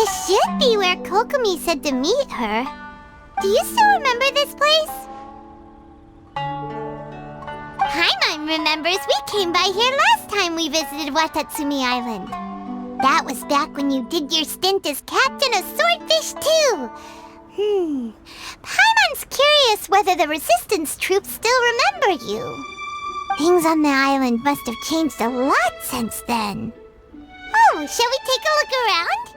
This should be where Kokomi said to meet her. Do you still remember this place? Paimon remembers we came by here last time we visited Watatsumi Island. That was back when you did your stint as captain of Swordfish too. Paimon's curious whether the resistance troops still remember you. Things on the island must have changed a lot since then. Oh, shall we take a look around?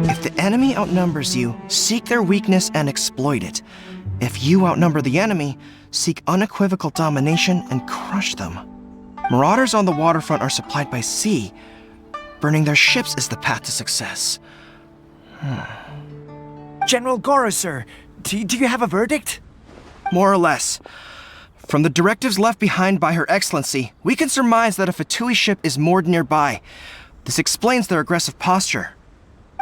If the enemy outnumbers you, seek their weakness and exploit it. If you outnumber the enemy, seek unequivocal domination and crush them. Marauders on the waterfront are supplied by sea. Burning their ships is the path to success. General Goro, sir, do you have a verdict? More or less. From the directives left behind by Her Excellency, we can surmise that a Fatui ship is moored nearby. This explains their aggressive posture.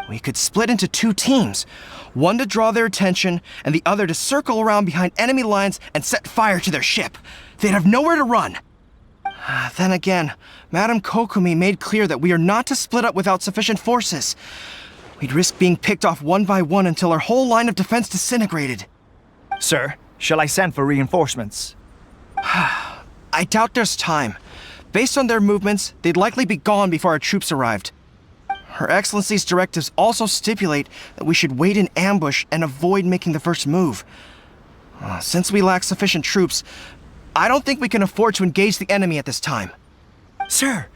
We could split into two teams, one to draw their attention and the other to circle around behind enemy lines and set fire to their ship. They'd have nowhere to run. Then again, Madame Kokomi made clear that we are not to split up without sufficient forces. We'd risk being picked off one by one until our whole line of defense disintegrated. Sir, shall I send for reinforcements? I doubt there's time. Based on their movements, they'd likely be gone before our troops arrived. Her Excellency's directives also stipulate that we should wait in ambush and avoid making the first move. Since we lack sufficient troops, I don't think we can afford to engage the enemy at this time. Sir,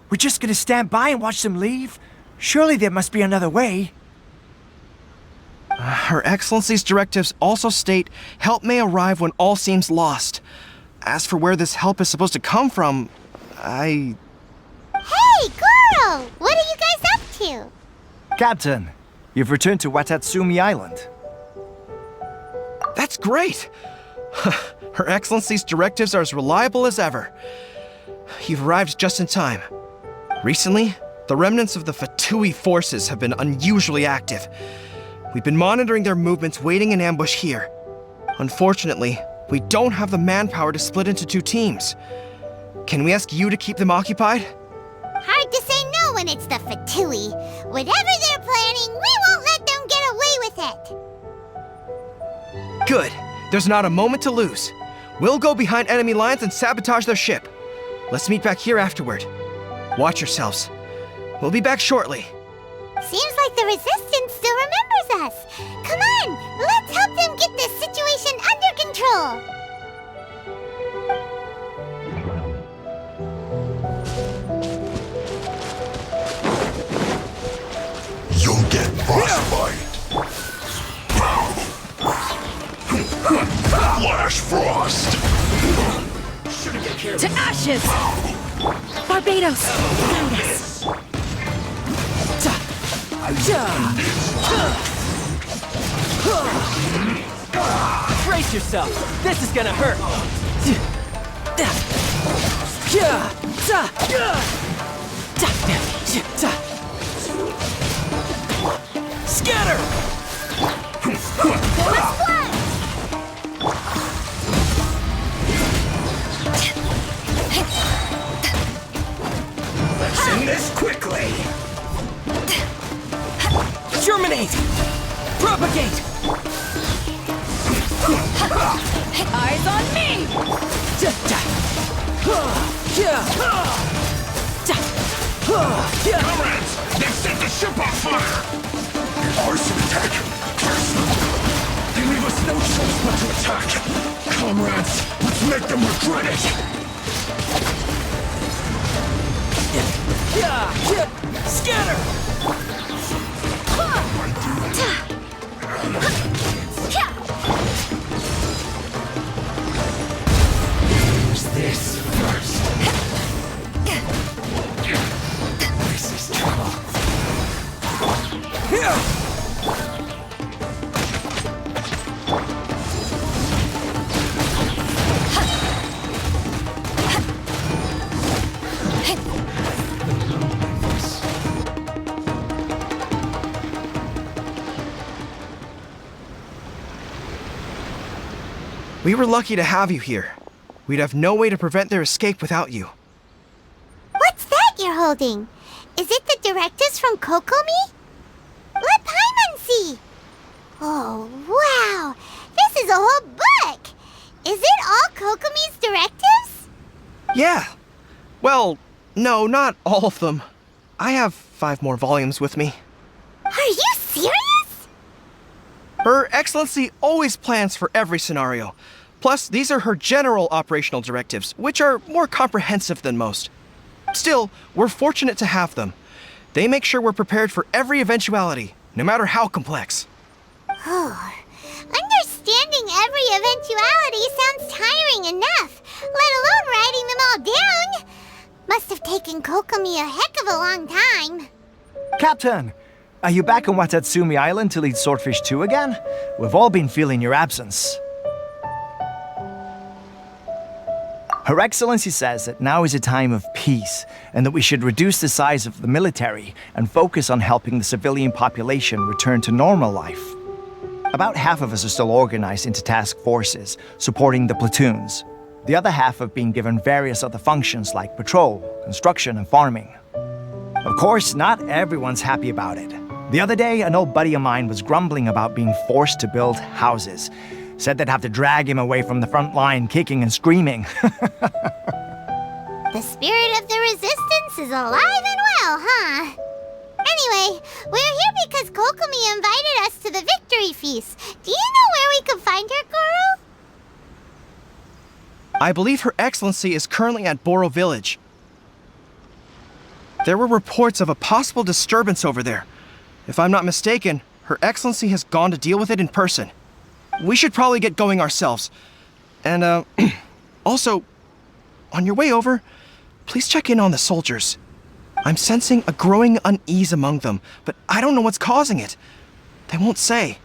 we're just gonna stand by and watch them leave? Surely there must be another way. Her Excellency's directives also state help may arrive when all seems lost. As for where this help is supposed to come from, Hey, Goro! What are you guys up to? Captain, you've returned to Watatsumi Island. That's great! Her Excellency's directives are as reliable as ever. You've arrived just in time. Recently, the remnants of the Fatui forces have been unusually active. We've been monitoring their movements, waiting in ambush here. Unfortunately, we don't have the manpower to split into two teams. Can we ask you to keep them occupied? Hard to say no when it's the Fatui. Whatever they're planning, we won't let them get away with it. Good. There's not a moment to lose. We'll go behind enemy lines and sabotage their ship. Let's meet back here afterward. Watch yourselves. We'll be back shortly. Seems like the Resistance still remembers us. Come on, let's help them get this situation under control. You'll get frostbite. Flash frost. To ashes! Barbados, guide us. Brace yourself. This is gonna hurt. Scatter! Let's end this quickly. Germinate! Propagate! Eyes on me! Comrades, they've set the ship on fire. Arson attack. Curse them. They leave us no choice but to attack. Comrades, let's make them regret it. Scatter! Use this first. This is trouble. We were lucky to have you here. We'd have no way to prevent their escape without you. What's that you're holding? Is it the directives from Kokomi? Let Paimon see! Oh, wow! This is a whole book! Is it all Kokomi's directives? Yeah. Well, no, not all of them. I have 5 more volumes with me. Are you serious? Her Excellency always plans for every scenario. Plus, these are her general operational directives, which are more comprehensive than most. Still, we're fortunate to have them. They make sure we're prepared for every eventuality, no matter how complex. Oh, understanding every eventuality sounds tiring enough, let alone writing them all down. Must have taken Kokomi a heck of a long time. Captain, are you back on Watatsumi Island to lead Swordfish 2 again? We've all been feeling your absence. Her Excellency says that now is a time of peace, and that we should reduce the size of the military and focus on helping the civilian population return to normal life. About half of us are still organized into task forces, supporting the platoons. The other half have been given various other functions like patrol, construction, and farming. Of course, not everyone's happy about it. The other day, an old buddy of mine was grumbling about being forced to build houses. Said they'd have to drag him away from the front line, kicking and screaming. The spirit of the resistance is alive and well, huh? Anyway, we're here because Kokomi invited us to the victory feast. Do you know where we can find her, Guru? I believe Her Excellency is currently at Boro Village. There were reports of a possible disturbance over there. If I'm not mistaken, Her Excellency has gone to deal with it in person. We should probably get going ourselves. And, also, on your way over, please check in on the soldiers. I'm sensing a growing unease among them, but I don't know what's causing it. They won't say.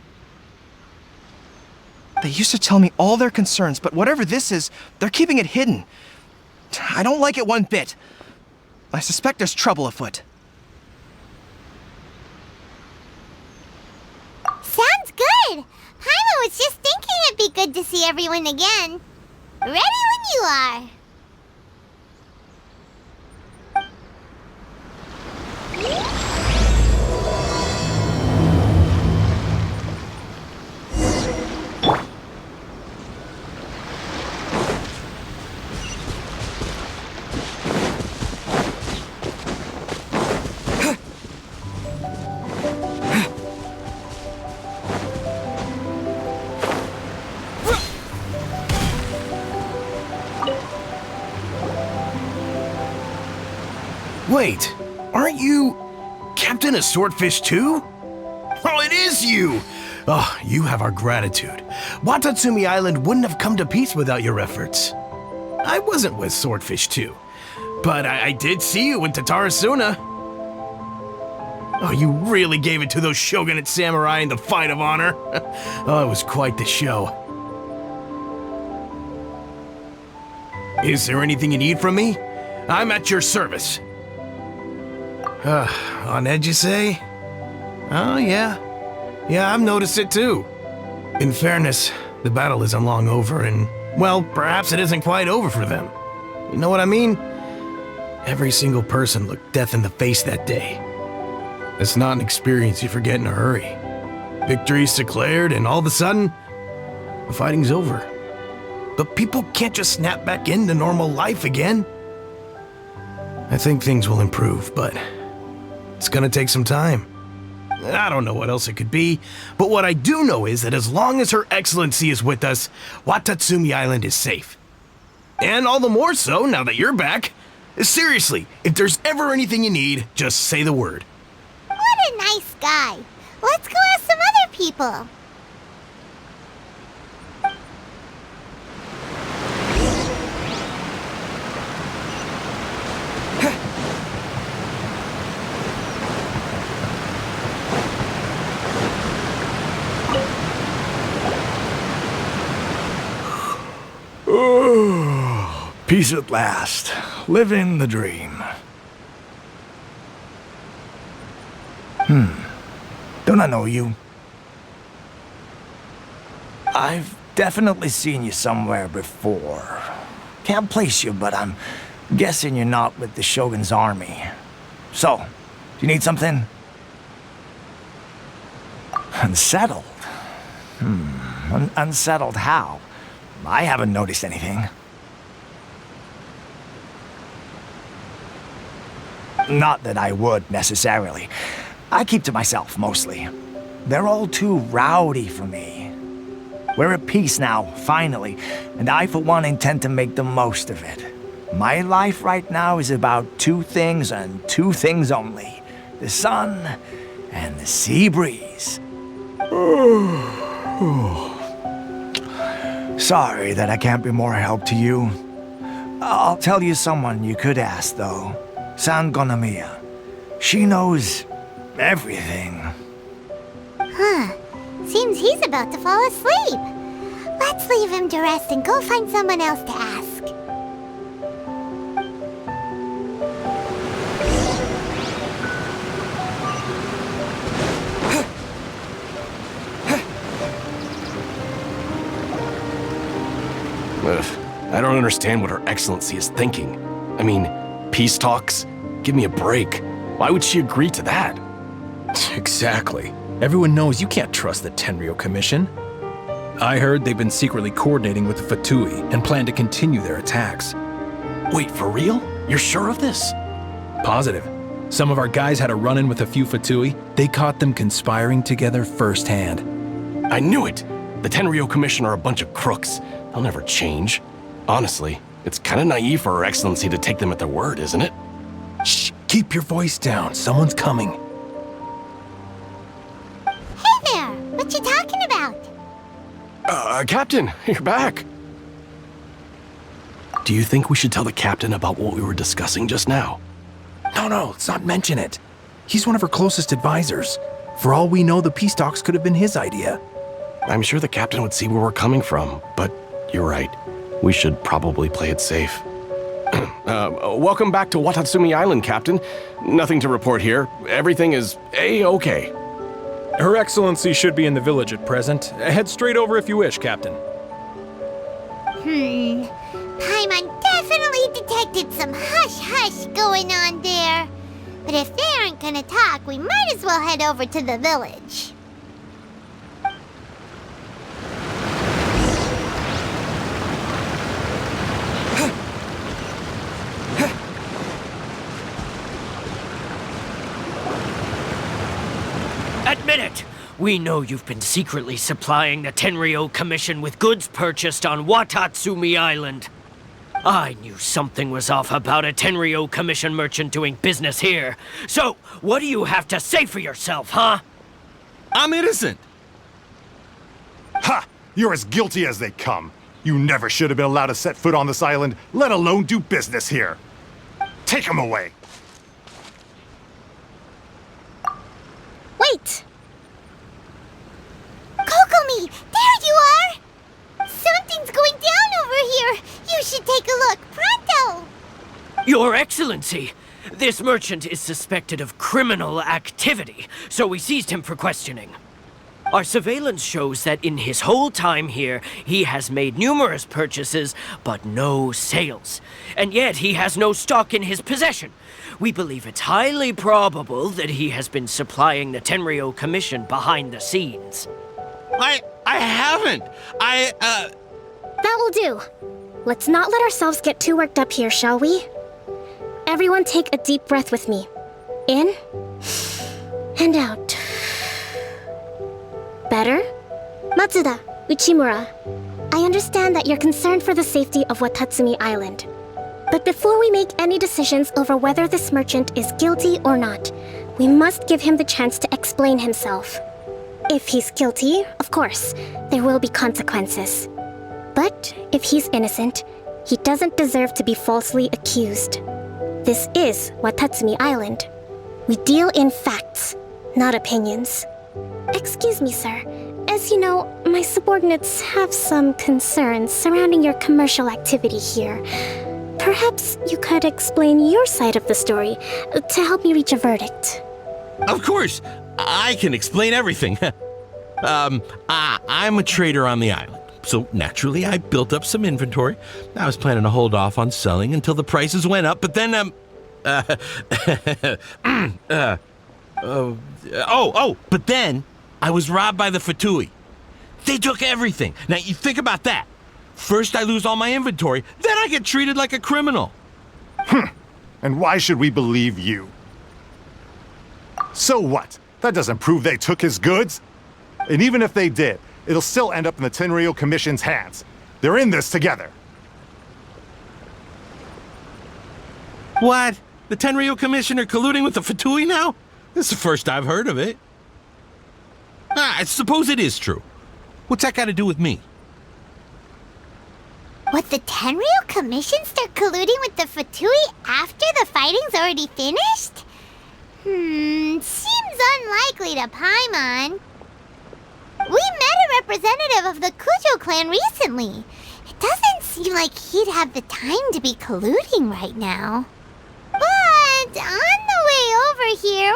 They used to tell me all their concerns, but whatever this is, they're keeping it hidden. I don't like it one bit. I suspect there's trouble afoot. Sounds good! Paimon was just thinking it'd be good to see everyone again. Ready when you are. Wait, aren't you Captain of Swordfish too? Oh, it is you! Oh, you have our gratitude. Watatsumi Island wouldn't have come to peace without your efforts. I wasn't with Swordfish 2, but I did see you in Tatarasuna. Oh, you really gave it to those shogunate samurai in the fight of honor. Oh, it was quite the show. Is there anything you need from me? I'm at your service. On edge, you say? Oh, yeah. Yeah, I've noticed it too. In fairness, the battle isn't long over, and, well, perhaps it isn't quite over for them. You know what I mean? Every single person looked death in the face that day. It's not an experience you forget in a hurry. Victory's declared, and all of a sudden, the fighting's over. But people can't just snap back into normal life again. I think things will improve, but it's gonna take some time. I don't know what else it could be, but what I do know is that as long as Her Excellency is with us, Watatsumi Island is safe. And all the more so now that you're back. Seriously, if there's ever anything you need, just say the word. What a nice guy. Let's go ask some other people. Peace at last. Living the dream. Don't I know you? I've definitely seen you somewhere before. Can't place you, but I'm guessing you're not with the Shogun's army. So, do you need something? Unsettled? Unsettled how? I haven't noticed anything. Not that I would, necessarily. I keep to myself, mostly. They're all too rowdy for me. We're at peace now, finally, and I, for one, intend to make the most of it. My life right now is about two things and two things only. The sun and the sea breeze. Sorry that I can't be more help to you. I'll tell you someone you could ask, though. Sangonomiya. She knows everything. Huh. Seems he's about to fall asleep. Let's leave him to rest and go find someone else to ask. I don't understand what Her Excellency is thinking. I mean, peace talks? Give me a break. Why would she agree to that? Exactly. Everyone knows you can't trust the Tenryou Commission. I heard they've been secretly coordinating with the Fatui and plan to continue their attacks. Wait, for real? You're sure of this? Positive. Some of our guys had a run-in with a few Fatui. They caught them conspiring together firsthand. I knew it! The Tenryou Commission are a bunch of crooks. They'll never change. Honestly, it's kind of naive for Her Excellency to take them at their word, isn't it? Shh! Keep your voice down. Someone's coming. Hey there! What you talking about? Captain, you're back. Do you think we should tell the captain about what we were discussing just now? No, let's not mention it. He's one of her closest advisors. For all we know, the peace talks could have been his idea. I'm sure the captain would see where we're coming from, but you're right. We should probably play it safe. Welcome back to Watatsumi Island, Captain. Nothing to report here. Everything is A-okay. Her Excellency should be in the village at present. Head straight over if you wish, Captain. Paimon definitely detected some hush-hush going on there. But if they aren't gonna talk, we might as well head over to the village. Admit it! We know you've been secretly supplying the Tenryou Commission with goods purchased on Watatsumi Island. I knew something was off about a Tenryou Commission merchant doing business here. So, what do you have to say for yourself, huh? I'm innocent! Ha! You're as guilty as they come. You never should have been allowed to set foot on this island, let alone do business here. Take him away! Wait! Kokomi! There you are! Something's going down over here! You should take a look, pronto! Your Excellency! This merchant is suspected of criminal activity, so we seized him for questioning. Our surveillance shows that in his whole time here, he has made numerous purchases, but no sales. And yet he has no stock in his possession. We believe it's highly probable that he has been supplying the Tenryou Commission behind the scenes. I haven't! That will do. Let's not let ourselves get too worked up here, shall we? Everyone take a deep breath with me. In and out. Better? Matsuda, Uchimura, I understand that you're concerned for the safety of Watatsumi Island. But before we make any decisions over whether this merchant is guilty or not, we must give him the chance to explain himself. If he's guilty, of course, there will be consequences. But if he's innocent, he doesn't deserve to be falsely accused. This is Watatsumi Island. We deal in facts, not opinions. Excuse me, sir. As you know, my subordinates have some concerns surrounding your commercial activity here. Perhaps you could explain your side of the story to help me reach a verdict. Of course, I can explain everything. I'm a trader on the island. So naturally, I built up some inventory. I was planning to hold off on selling until the prices went up, but then, but then I was robbed by the Fatui. They took everything. Now, you think about that. First, I lose all my inventory, then I get treated like a criminal. And why should we believe you? So what? That doesn't prove they took his goods. And even if they did, it'll still end up in the Tenryou Commission's hands. They're in this together. What? The Tenryou Commission are colluding with the Fatui now? This is the first I've heard of it. I suppose it is true. What's that got to do with me? Would the Tenryou Commission start colluding with the Fatui after the fighting's already finished? Seems unlikely to Paimon. We met a representative of the Kujo clan recently. It doesn't seem like he'd have the time to be colluding right now. But on the way over here,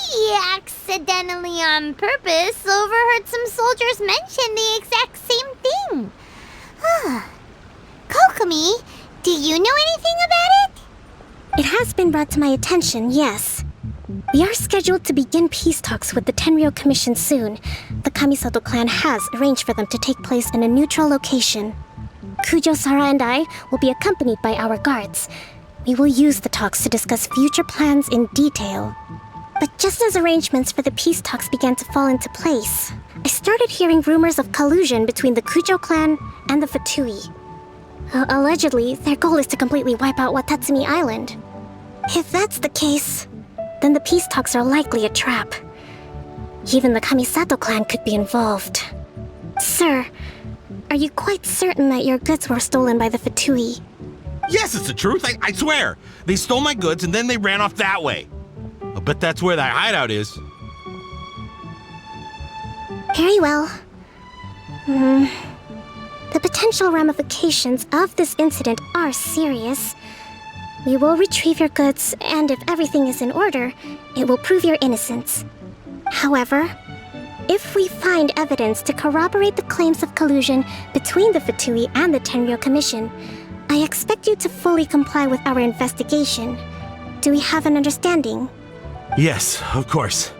we accidentally on purpose overheard some soldiers mention the exact same thing. Kokomi, do you know anything about it? It has been brought to my attention, yes. We are scheduled to begin peace talks with the Tenryou Commission soon. The Kamisato clan has arranged for them to take place in a neutral location. Kujo, Sara, and I will be accompanied by our guards. We will use the talks to discuss future plans in detail. But just as arrangements for the peace talks began to fall into place, I started hearing rumors of collusion between the Kujo clan and the Fatui. Allegedly, their goal is to completely wipe out Watatsumi Island. If that's the case, then the peace talks are likely a trap. Even the Kamisato clan could be involved. Sir, are you quite certain that your goods were stolen by the Fatui? Yes, it's the truth. I swear. They stole my goods and then they ran off that way. I'll bet that's where that hideout is. Very well. The potential ramifications of this incident are serious. We will retrieve your goods, and if everything is in order, it will prove your innocence. However, if we find evidence to corroborate the claims of collusion between the Fatui and the Tenryou Commission, I expect you to fully comply with our investigation. Do we have an understanding? Yes, of course.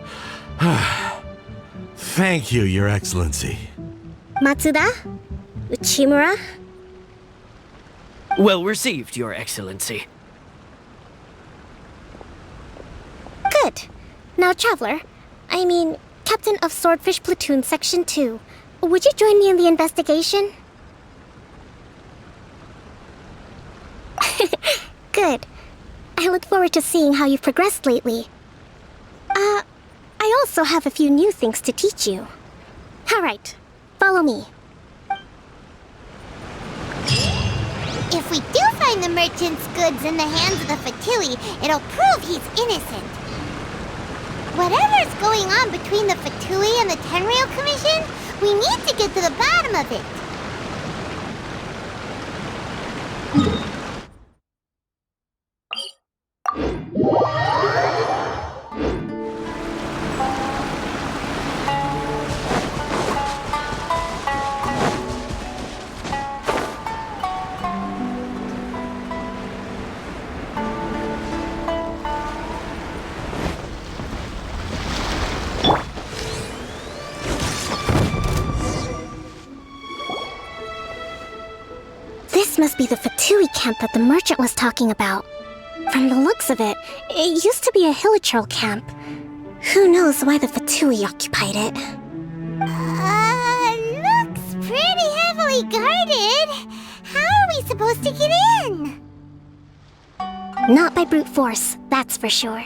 Thank you, Your Excellency. Matsuda? Uchimura? Well received, Your Excellency. Good. Now, Traveler, Captain of Swordfish Platoon Section 2, would you join me in the investigation? Good. I look forward to seeing how you've progressed lately. I also have a few new things to teach you. Alright, follow me. If we do find the merchant's goods in the hands of the Fatui, it'll prove he's innocent. Whatever's going on between the Fatui and the Tenryou Commission, we need to get to the bottom of it. This must be the Fatui camp that the merchant was talking about. From the looks of it, it used to be a Hilichurl camp. Who knows why the Fatui occupied it? Looks pretty heavily guarded. How are we supposed to get in? Not by brute force, that's for sure.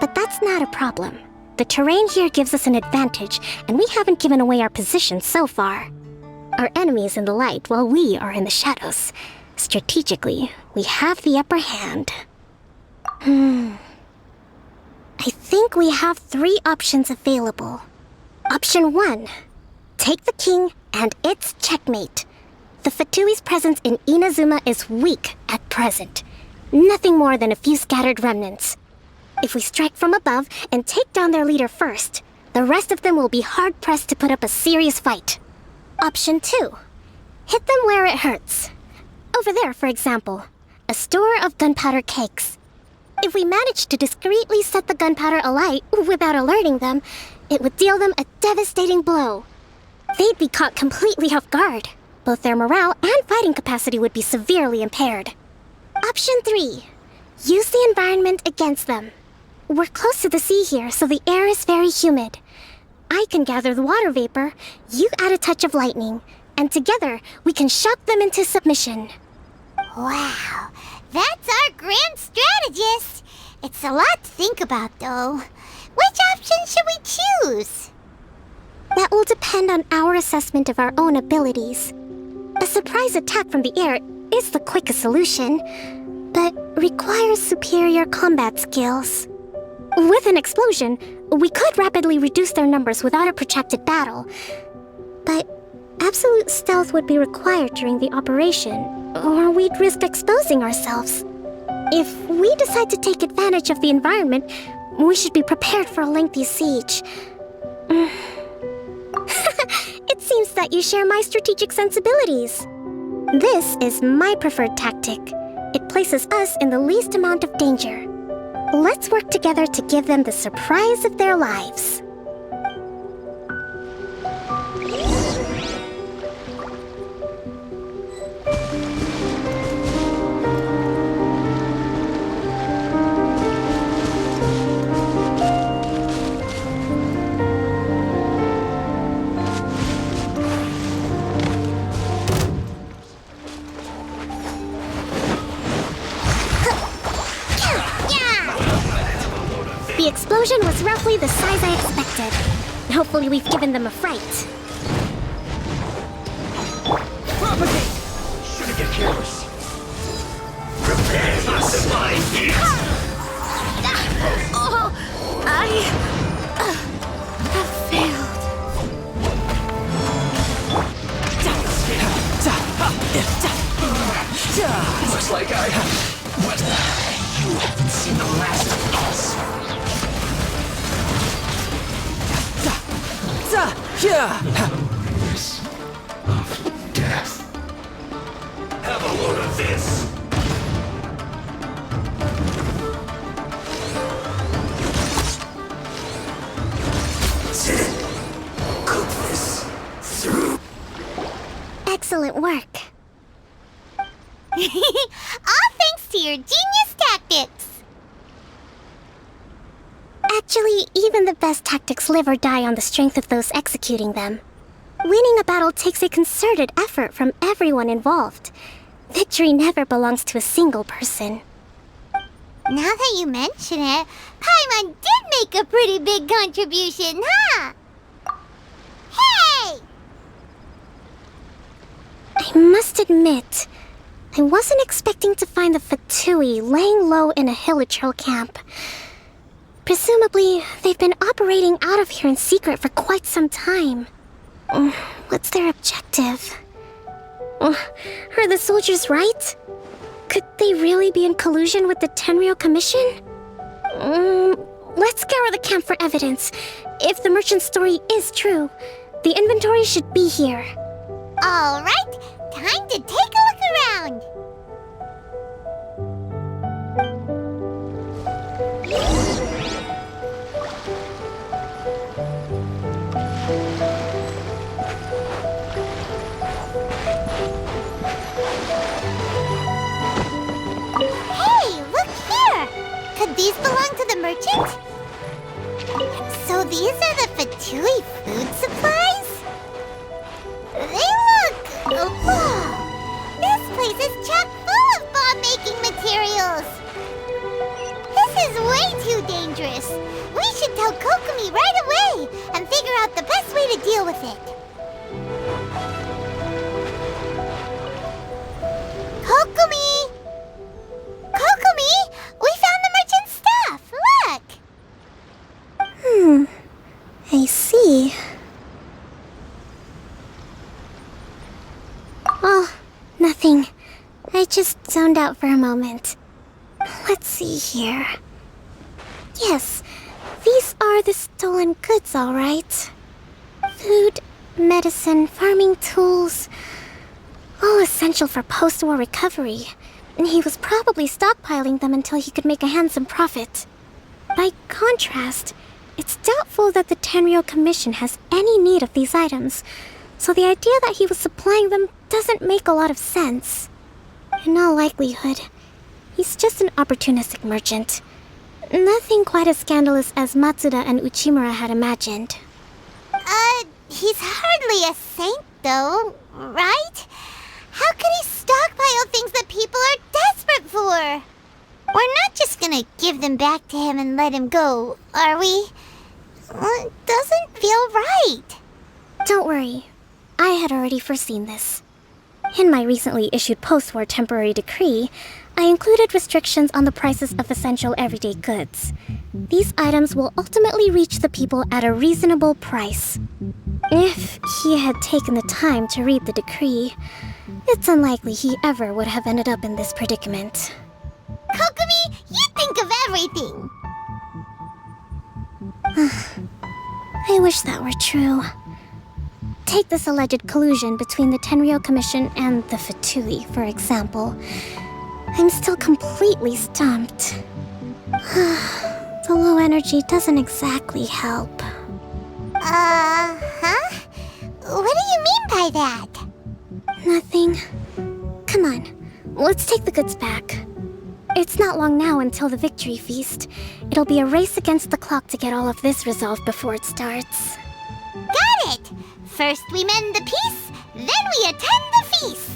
But that's not a problem. The terrain here gives us an advantage, and we haven't given away our position so far. Our enemy is in the light while we are in the shadows. Strategically, we have the upper hand. I think we have 3 options available. Option 1. Take the king and it's checkmate. The Fatui's presence in Inazuma is weak at present. Nothing more than a few scattered remnants. If we strike from above and take down their leader first, the rest of them will be hard-pressed to put up a serious fight. Option 2. Hit them where it hurts. Over there, for example. A store of gunpowder cakes. If we managed to discreetly set the gunpowder alight without alerting them, it would deal them a devastating blow. They'd be caught completely off guard. Both their morale and fighting capacity would be severely impaired. Option 3. Use the environment against them. We're close to the sea here, so the air is very humid. I can gather the water vapor, you add a touch of lightning, and together we can shock them into submission. Wow, that's our grand strategist. It's a lot to think about, though. Which option should we choose? That will depend on our assessment of our own abilities. A surprise attack from the air is the quickest solution, but requires superior combat skills. With an explosion, we could rapidly reduce their numbers without a protracted battle, but absolute stealth would be required during the operation, or we'd risk exposing ourselves. If we decide to take advantage of the environment, we should be prepared for a lengthy siege. It seems that you share my strategic sensibilities. This is my preferred tactic. It places us in the least amount of danger. Let's work together to give them the surprise of their lives. The explosion was roughly the size I expected. Hopefully we've given them a fright. Propagate! Shouldn't get careless. Prepare for divine heat! Oh, I have failed. Looks like I have. What? You haven't seen the last of us. Rings of death. Have a load of this. Cook this through. Excellent work. All thanks to your genius tactics. Actually, even the best tactics live or die on the strength of those executing them. Winning a battle takes a concerted effort from everyone involved. Victory never belongs to a single person. Now that you mention it, Paimon did make a pretty big contribution, huh? Hey! I must admit, I wasn't expecting to find the Fatui laying low in a Hilichurl camp. Presumably, they've been operating out of here in secret for quite some time. What's their objective? Are the soldiers right? Could they really be in collusion with the Tenryou Commission? Let's scour the camp for evidence. If the merchant's story is true, the inventory should be here. All right, time to take a look around. Hey, look here! Could these belong to the merchant? So these are the Fatui food supplies? They look... Whoa! This place is chock full of bomb-making materials! This is way too dangerous! We should tell Kokomi right away and figure out the best way to deal with it. Kokomi! Kokomi! We found the merchant's stuff! Look! I see. Oh, nothing. I just zoned out for a moment. Let's see here. Yes, these are the stolen goods, all right. Food, medicine, farming tools. potential for post-war recovery, and he was probably stockpiling them until he could make a handsome profit. By contrast, it's doubtful that the Tenryou Commission has any need of these items, so the idea that he was supplying them doesn't make a lot of sense. In all likelihood, he's just an opportunistic merchant. Nothing quite as scandalous as Matsuda and Uchimura had imagined. He's hardly a saint, though, right? How could he stockpile things that people are desperate for? We're not just gonna give them back to him and let him go, are we? It doesn't feel right. Don't worry. I had already foreseen this. In my recently issued post-war temporary decree, I included restrictions on the prices of essential everyday goods. These items will ultimately reach the people at a reasonable price. If he had taken the time to read the decree, it's unlikely he ever would have ended up in this predicament. Kokomi, you think of everything! I wish that were true. Take this alleged collusion between the Tenryou Commission and the Fatui, for example. I'm still completely stumped. The low energy doesn't exactly help. Huh? What do you mean by that? Nothing. Come on, let's take the goods back. It's not long now until the victory feast. It'll be a race against the clock to get all of this resolved before it starts. Got it! First we mend the peace, then we attend the feast!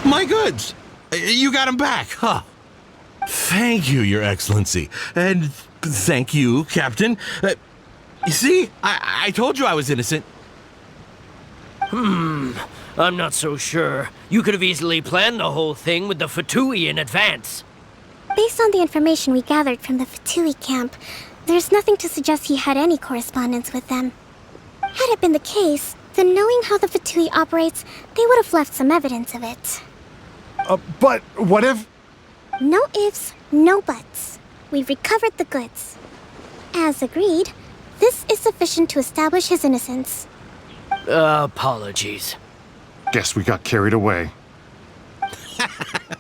My goods! You got them back, huh? Thank you, Your Excellency. And thank you, Captain. You see? I told you I was innocent. I'm not so sure. You could have easily planned the whole thing with the Fatui in advance. Based on the information we gathered from the Fatui camp, there's nothing to suggest he had any correspondence with them. Had it been the case, then knowing how the Fatui operates, they would have left some evidence of it. But what if... No ifs, no buts. We've recovered the goods. As agreed, this is sufficient to establish his innocence. Apologies. Guess we got carried away.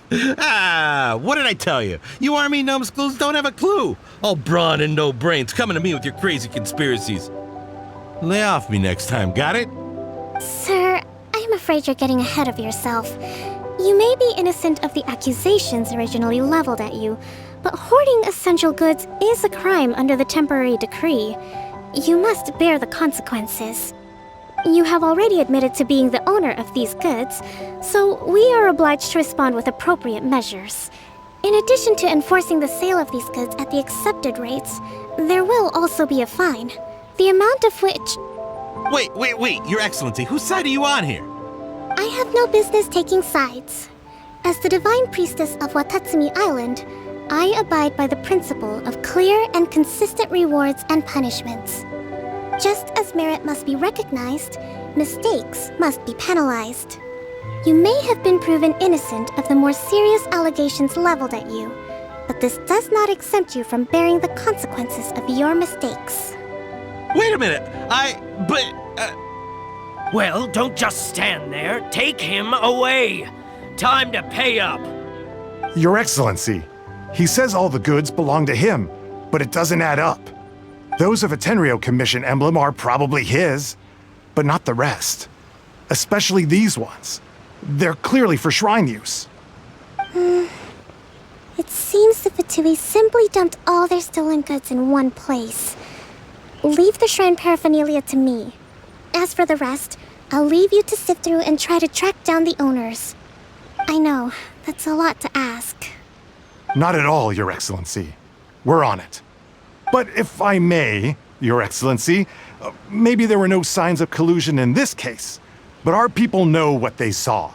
What did I tell you? You army numbskulls don't have a clue. All brawn and no brains coming to me with your crazy conspiracies. Lay off me next time, got it? Sir, I'm afraid you're getting ahead of yourself. You may be innocent of the accusations originally leveled at you, but hoarding essential goods is a crime under the temporary decree. You must bear the consequences. You have already admitted to being the owner of these goods, so we are obliged to respond with appropriate measures. In addition to enforcing the sale of these goods at the accepted rates, there will also be a fine, the amount of which... Wait, Your Excellency, whose side are you on here? I have no business taking sides. As the Divine Priestess of Watatsumi Island, I abide by the principle of clear and consistent rewards and punishments. Just as merit must be recognized, mistakes must be penalized. You may have been proven innocent of the more serious allegations leveled at you, but this does not exempt you from bearing the consequences of your mistakes. Wait a minute, Well, don't just stand there. Take him away. Time to pay up. Your Excellency, he says all the goods belong to him, but it doesn't add up. Those of a Tenryou Commission emblem are probably his, but not the rest. Especially these ones. They're clearly for shrine use. It seems the Fatui simply dumped all their stolen goods in one place. leave the shrine paraphernalia to me. As for the rest, I'll leave you to sift through and try to track down the owners. I know, that's a lot to ask. Not at all, Your Excellency. We're on it. But if I may, Your Excellency, maybe there were no signs of collusion in this case, but our people know what they saw.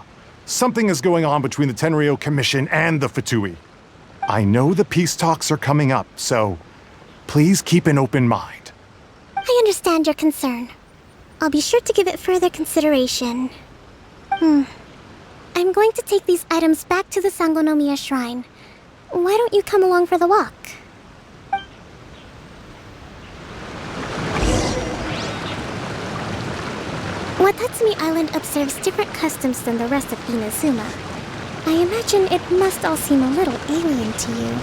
Something is going on between the Tenryou Commission and the Fatui. I know the peace talks are coming up, so please keep an open mind. I understand your concern. I'll be sure to give it further consideration. I'm going to take these items back to the Sangonomiya Shrine. Why don't you come along for the walk? Watatsumi Island observes different customs than the rest of Inazuma. I imagine it must all seem a little alien to you.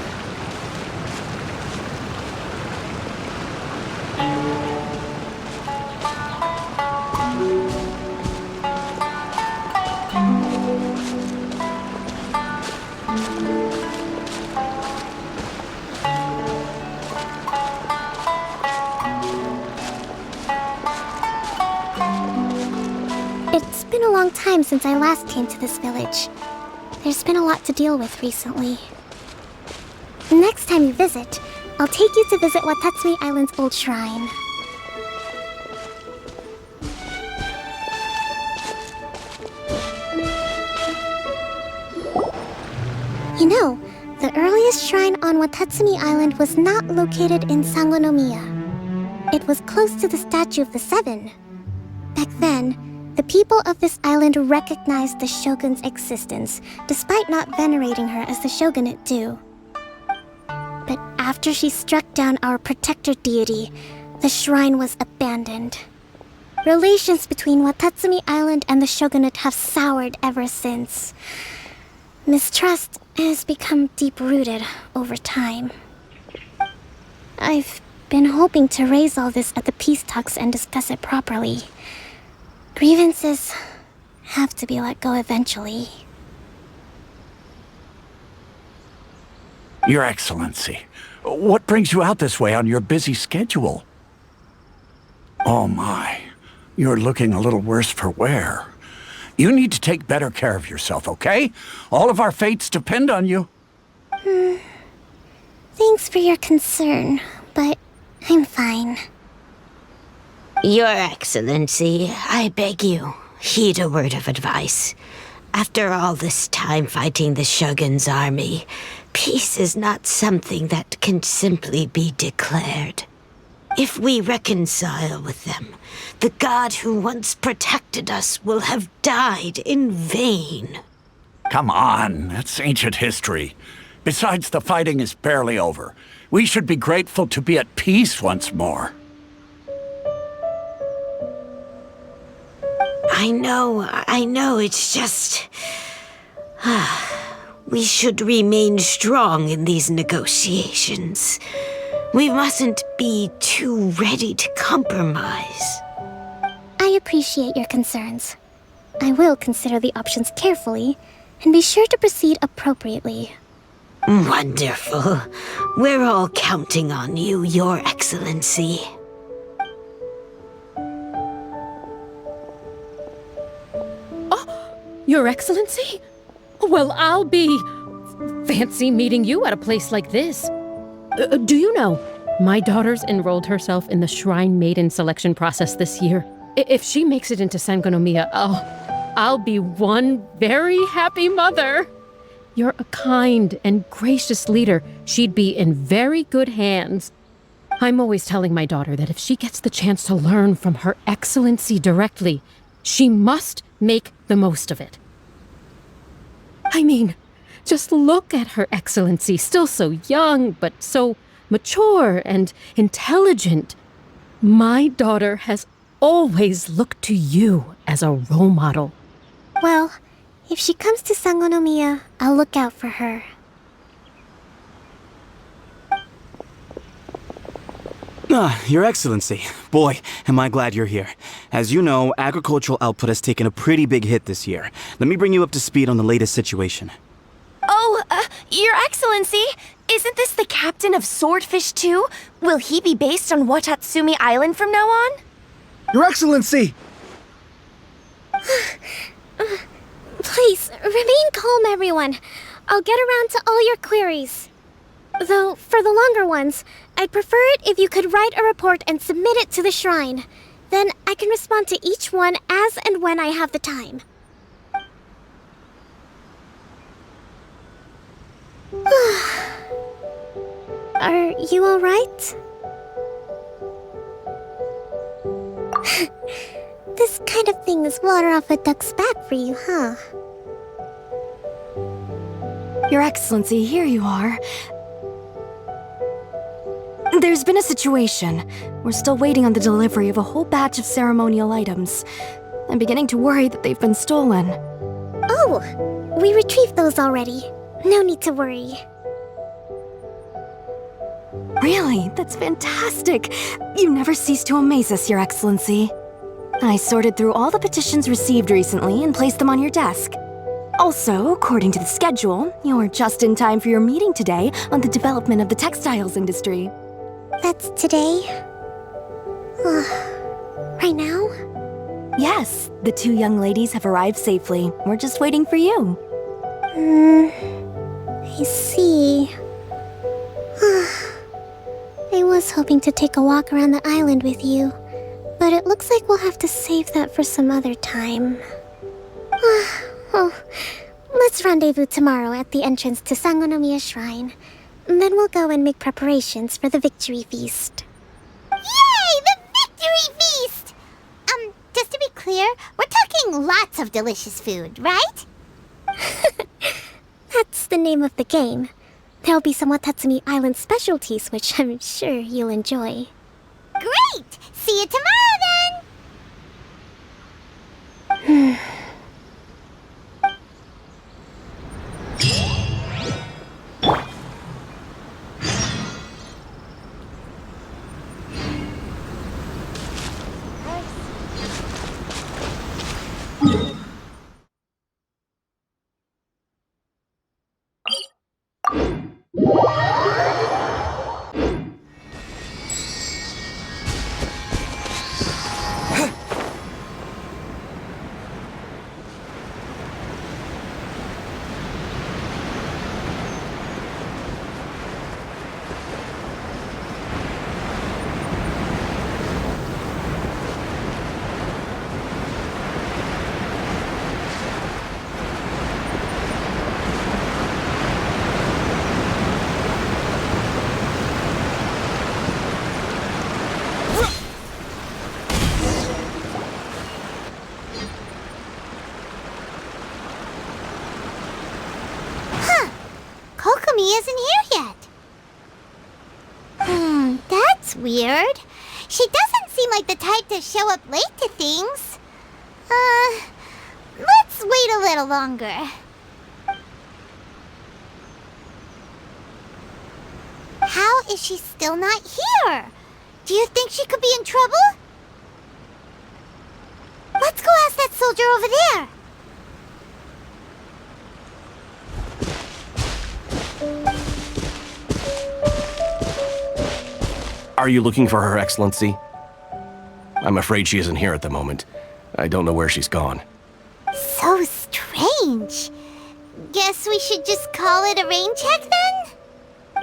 It's been a long time since I last came to this village. There's been a lot to deal with recently. Next time you visit, I'll take you to visit Watatsumi Island's old shrine. You know, the earliest shrine on Watatsumi Island was not located in Sangonomiya. It was close to the Statue of the Seven. Back then, the people of this island recognized the shogun's existence, despite not venerating her as the shogunate do. But after she struck down our protector deity, the shrine was abandoned. Relations between Watatsumi Island and the shogunate have soured ever since. Mistrust has become deep-rooted over time. I've been hoping to raise all this at the peace talks and discuss it properly. Grievances have to be let go eventually. Your Excellency, what brings you out this way on your busy schedule? Oh my, you're looking a little worse for wear. You need to take better care of yourself, okay? All of our fates depend on you. Thanks for your concern, but I'm fine. Your Excellency, I beg you, heed a word of advice. After all this time fighting the Shogun's army, peace is not something that can simply be declared. If we reconcile with them, the god who once protected us will have died in vain. Come on, that's ancient history. Besides, the fighting is barely over. We should be grateful to be at peace once more. I know, it's just... we should remain strong in these negotiations. We mustn't be too ready to compromise. I appreciate your concerns. I will consider the options carefully, and be sure to proceed appropriately. Wonderful. We're all counting on you, Your Excellency. Your Excellency? Well, I'll be... fancy meeting you at a place like this. Do you know, my daughter's enrolled herself in the Shrine Maiden selection process this year. If she makes it into Sangonomiya, I'll be one very happy mother. You're a kind and gracious leader. She'd be in very good hands. I'm always telling my daughter that if she gets the chance to learn from Her Excellency directly, she must make the most of it. I mean, just look at Her Excellency, still so young, but so mature and intelligent. My daughter has always looked to you as a role model. Well, if she comes to Sangonomiya, I'll look out for her. Your Excellency. Boy, am I glad you're here. As you know, agricultural output has taken a pretty big hit this year. Let me bring you up to speed on the latest situation. Oh, Your Excellency, Isn't this the captain of Swordfish too? Will he be based on Watatsumi Island from now on? Your Excellency! Please, remain calm, everyone. I'll get around to all your queries. Though, for the longer ones, I'd prefer it if you could write a report and submit it to the shrine. Then I can respond to each one as and when I have the time. Are you alright? This kind of thing is water off a duck's back for you, huh? Your Excellency, here you are. There's been a situation. We're still waiting on the delivery of a whole batch of ceremonial items. I'm beginning to worry that they've been stolen. Oh, we retrieved those already. No need to worry. Really? That's fantastic. You never cease to amaze us, Your Excellency. I sorted through all the petitions received recently and placed them on your desk. Also, according to the schedule, you're just in time for your meeting today on the development of the textiles industry. That's today? Right now? Yes, the two young ladies have arrived safely. We're just waiting for you. I see. I was hoping to take a walk around the island with you, but it looks like we'll have to save that for some other time. Oh, let's rendezvous tomorrow at the entrance to Sangonomiya Shrine. Then we'll go and make preparations for the victory feast. Yay! The victory feast! Just to be clear, we're talking lots of delicious food, right? That's the name of the game. There'll be some Watatsumi Island specialties, which I'm sure you'll enjoy. Great! See you tomorrow, then! Kokomi isn't here yet. That's weird. She doesn't seem like the type to show up late to things. Let's wait a little longer. How is she still not here? Do you think she could be in trouble? Let's go ask that soldier over there. Are you looking for Her Excellency? I'm afraid she isn't here at the moment. I don't know where she's gone. So strange. Guess we should just call it a rain check then?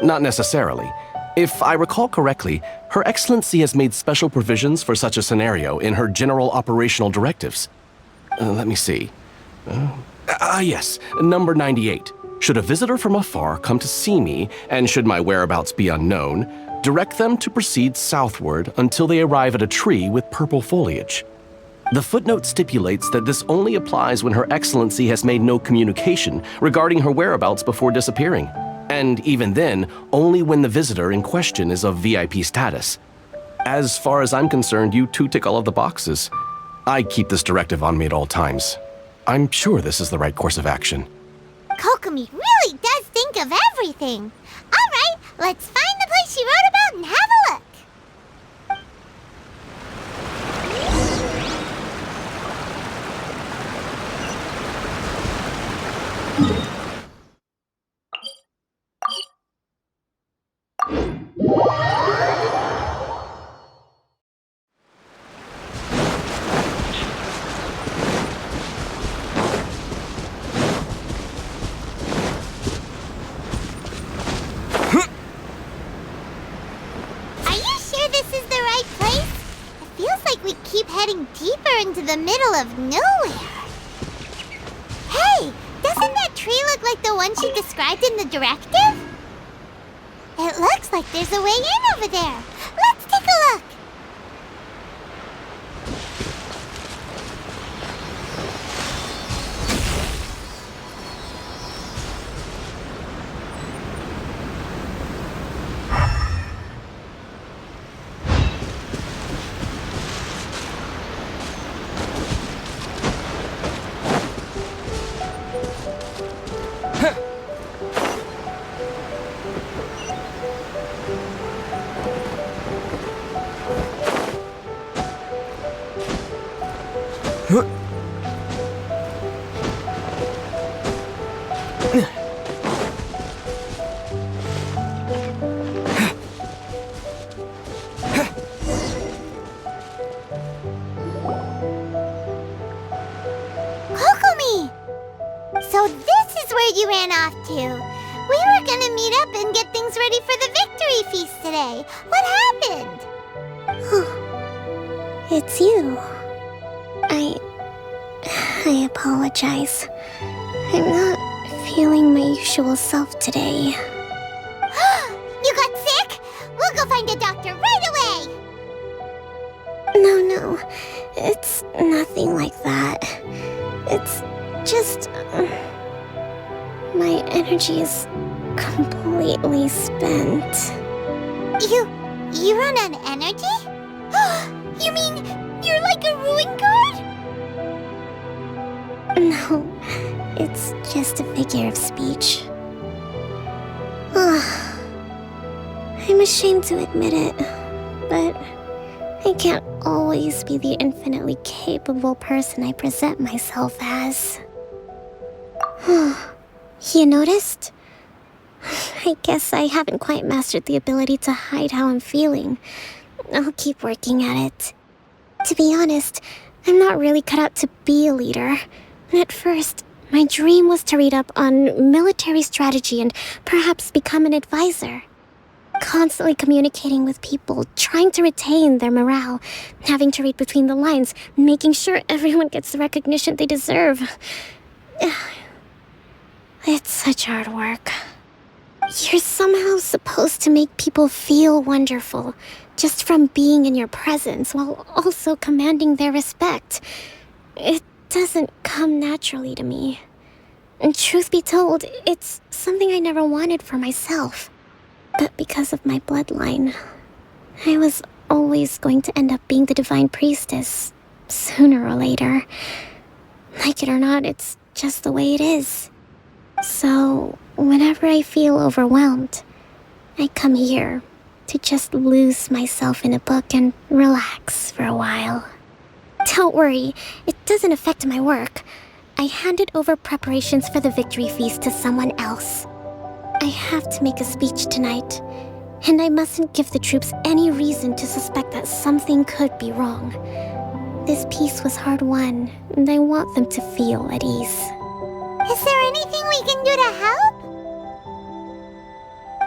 Not necessarily. If I recall correctly, Her Excellency has made special provisions for such a scenario in her general operational directives. Let me see. Yes, number 98. Should a visitor from afar come to see me, and should my whereabouts be unknown, direct them to proceed southward until they arrive at a tree with purple foliage. The footnote stipulates that this only applies when Her Excellency has made no communication regarding her whereabouts before disappearing, and even then, only when the visitor in question is of VIP status. As far as I'm concerned, you two tick all of the boxes. I keep this directive on me at all times. I'm sure this is the right course of action. Kokomi really does think of everything. All right, let's find the place she wrote about and have a look. getting deeper into the middle of nowhere. Hey, doesn't that tree look like the one she described in the directive? It looks like there's a way in over there. Let's take a look. Kokomi! So this is where you ran off to. We were gonna meet up and get things ready for the victory feast today. What happened? It's you. I apologize. I'm not feeling my usual self today. You got sick? We'll go find a doctor right away! No. It's nothing like that. It's just... my energy is completely spent. You run on energy? You mean you're like a ruin guard? No, it's just a figure of speech. I'm ashamed to admit it, but I can't always be the infinitely capable person I present myself as. You noticed? I guess I haven't quite mastered the ability to hide how I'm feeling. I'll keep working at it. To be honest, I'm not really cut out to be a leader. At first, my dream was to read up on military strategy and perhaps become an advisor. Constantly communicating with people, trying to retain their morale, having to read between the lines, making sure everyone gets the recognition they deserve. It's such hard work. You're somehow supposed to make people feel wonderful, just from being in your presence, while also commanding their respect. It doesn't come naturally to me. And truth be told, it's something I never wanted for myself. But because of my bloodline, I was always going to end up being the divine priestess, sooner or later. Like it or not, it's just the way it is. So, whenever I feel overwhelmed, I come here to just lose myself in a book and relax for a while. Don't worry, it doesn't affect my work. I handed over preparations for the victory feast to someone else. I have to make a speech tonight, and I mustn't give the troops any reason to suspect that something could be wrong. This peace was hard-won, and I want them to feel at ease. Is there anything we can do to help?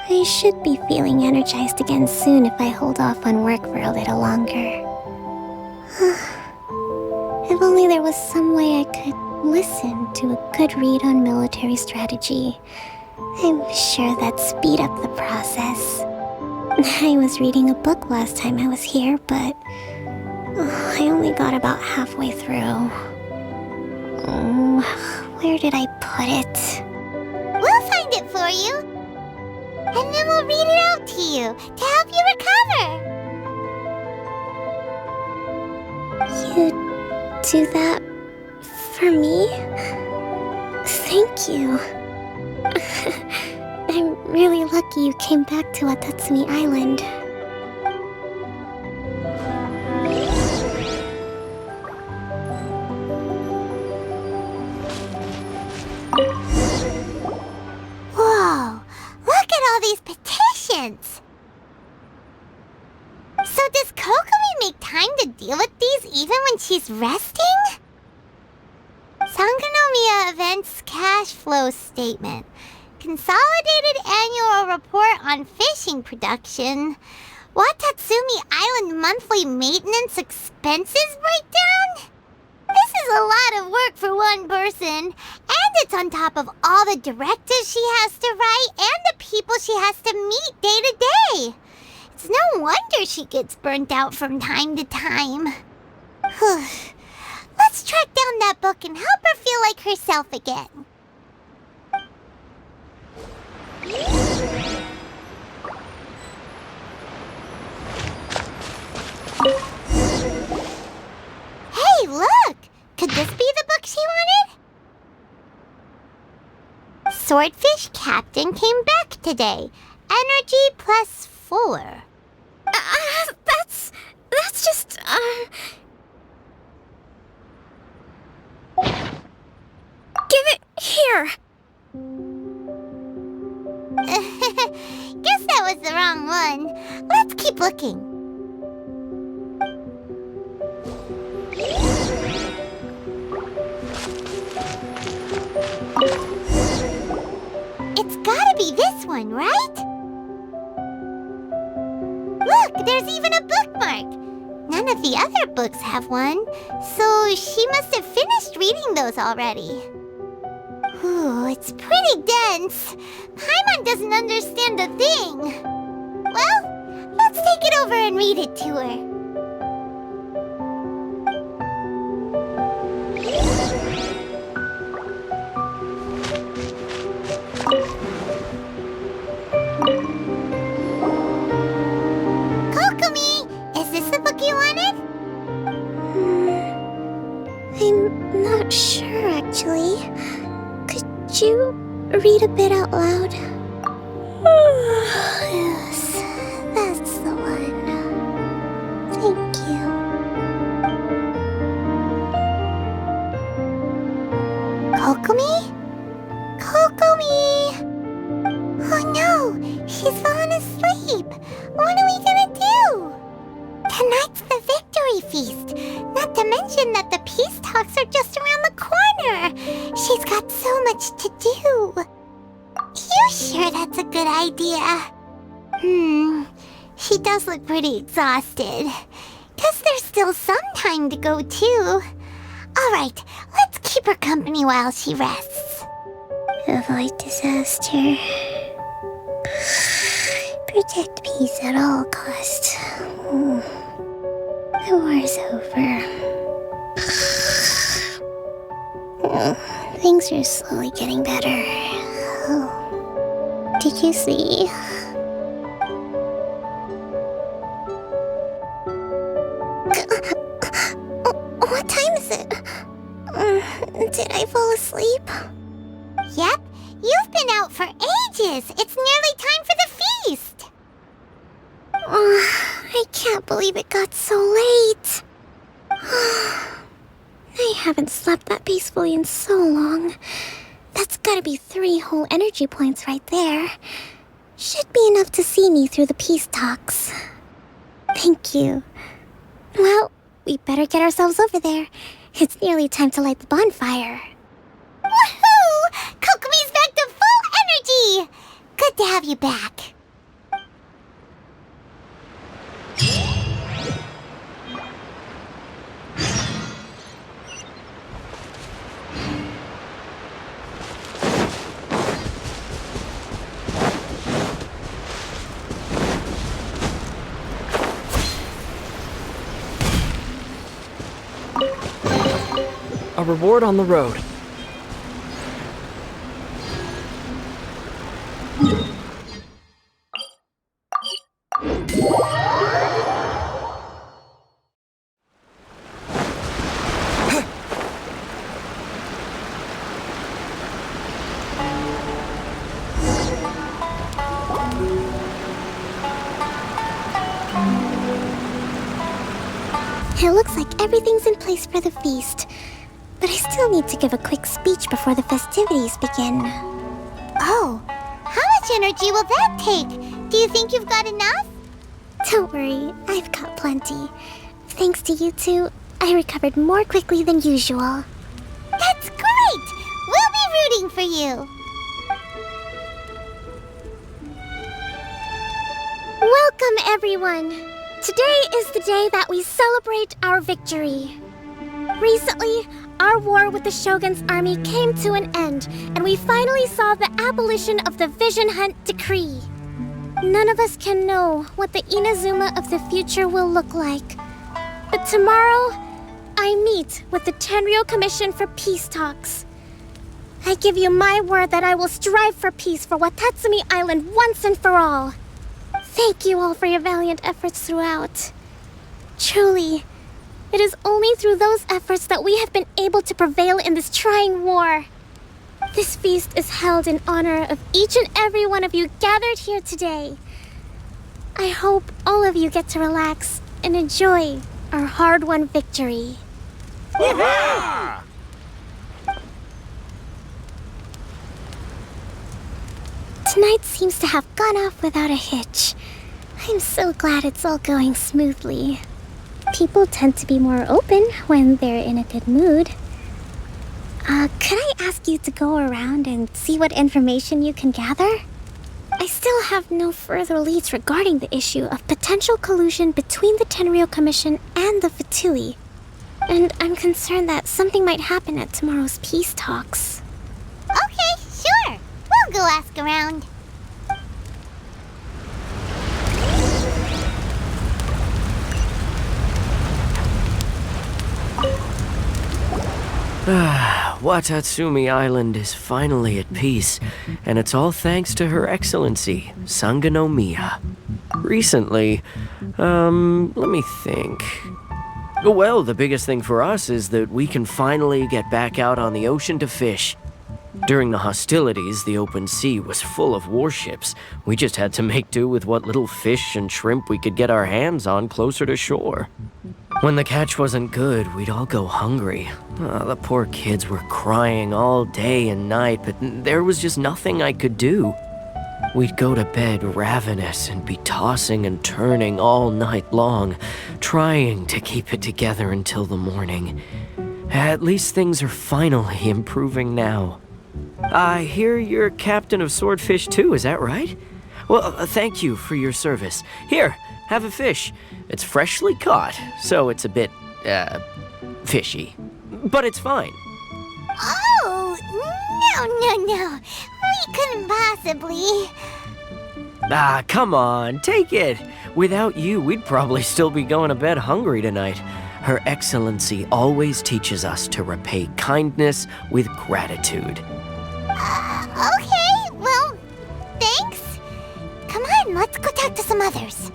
I should be feeling energized again soon if I hold off on work for a little longer. If only there was some way I could listen to a good read on military strategy. I'm sure that'd speed up the process. I was reading a book last time I was here, but I only got about halfway through. Where did I put it? We'll find it for you. And then we'll read it out to you to help you recover. You do that for me? Thank you. I'm really lucky you came back to Watatsumi Island. Whoa, look at all these petitions. So does Kokomi make time to deal with these even when she's resting? Sangonomiya Events Cash Flow Statement. Consolidated Annual Report on Fishing Production. Watatsumi Island monthly maintenance expenses breakdown? This is a lot of work for one person, and it's on top of all the directives she has to write and the people she has to meet day to day. It's no wonder she gets burnt out from time to time. Let's track down that book and help her feel like herself again. Hey, look! Could this be the book she wanted? Swordfish Captain came back today. Energy +4. That's just, Give it here! Guess that was the wrong one. Let's keep looking. It's gotta be this one, right? Look, there's even a bookmark. None of the other books have one, so she must have finished reading those already. Ooh, it's pretty dense. Paimon doesn't understand a thing. Well, let's take it over and read it to her. Kokomi, is this the book you wanted? I'm not sure, actually. Could you read a bit out loud? Yes, that's the one. Thank you. Kokomi? Kokomi! Oh no, she's fallen asleep. What are we gonna do? Tonight's the victory feast. Not to mention that the peace talks are just around the corner. She's got so much to do. You sure that's a good idea? She does look pretty exhausted. Guess there's still some time to go too. Alright, let's keep her company while she rests. Avoid disaster. Protect peace at all costs. The war's over. Things are slowly getting better. Did you see? What time is it? Did I fall asleep? Yep, you've been out for ages. It's nearly time for the feast. I can't believe it got so late. I haven't slept that peacefully in so long. That's gotta be 3 whole energy points right there. Should be enough to see me through the peace talks. Thank you. Well, we better get ourselves over there. It's nearly time to light the bonfire. Woohoo! Kokomi's back to full energy! Good to have you back. A reward on the road. It looks like everything's in place for the feast. But I still need to give a quick speech before the festivities begin. Oh, how much energy will that take? Do you think you've got enough? Don't worry, I've got plenty. Thanks to you two, I recovered more quickly than usual. That's great! We'll be rooting for you. Welcome, everyone. Today is the day that we celebrate our victory. Recently, our war with the Shogun's army came to an end, and we finally saw the abolition of the Vision Hunt Decree. None of us can know what the Inazuma of the future will look like. But tomorrow, I meet with the Tenryou Commission for peace talks. I give you my word that I will strive for peace for Watatsumi Island once and for all. Thank you all for your valiant efforts throughout. Truly, it is only through those efforts that we have been able to prevail in this trying war. This feast is held in honor of each and every one of you gathered here today. I hope all of you get to relax and enjoy our hard-won victory. Tonight seems to have gone off without a hitch. I'm so glad it's all going smoothly. People tend to be more open when they're in a good mood. Could I ask you to go around and see what information you can gather? I still have no further leads regarding the issue of potential collusion between the Tenryou Commission and the Fatui. And I'm concerned that something might happen at tomorrow's peace talks. Okay, sure. We'll go ask around. Watatsumi Island is finally at peace, and it's all thanks to Her Excellency, Sangonomiya. Recently, let me think. Well, the biggest thing for us is that we can finally get back out on the ocean to fish. During the hostilities, the open sea was full of warships. We just had to make do with what little fish and shrimp we could get our hands on closer to shore. When the catch wasn't good, we'd all go hungry. The poor kids were crying all day and night, but there was just nothing I could do. We'd go to bed ravenous and be tossing and turning all night long, trying to keep it together until the morning. At least things are finally improving now. I hear you're captain of Swordfish too, is that right? Well, thank you for your service. Here, have a fish. It's freshly caught, so it's a bit, fishy. But it's fine. Oh, no. We couldn't possibly. Come on, take it. Without you, we'd probably still be going to bed hungry tonight. Her Excellency always teaches us to repay kindness with gratitude. Okay, well, thanks. Come on, let's go talk to some others.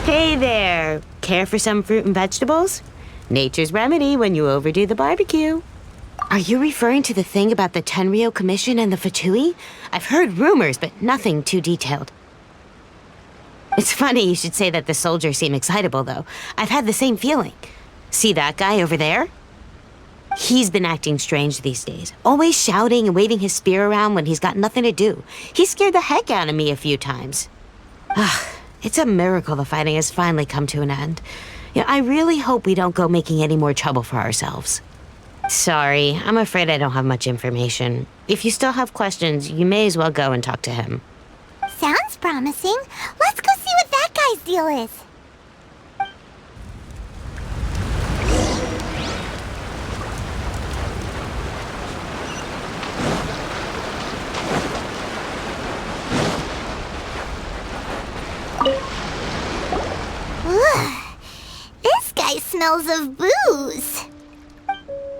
Hey there! Care for some fruit and vegetables? Nature's remedy when you overdo the barbecue. Are you referring to the thing about the Tenryou Commission and the Fatui? I've heard rumors, but nothing too detailed. It's funny you should say that the soldiers seem excitable, though. I've had the same feeling. See that guy over there? He's been acting strange these days, always shouting and waving his spear around when he's got nothing to do. He scared the heck out of me a few times. It's a miracle the fighting has finally come to an end. Yeah, I really hope we don't go making any more trouble for ourselves. Sorry, I'm afraid I don't have much information. If you still have questions, you may as well go and talk to him. Sounds promising. Let's go see what that guy's deal is. Ugh. This guy smells of booze.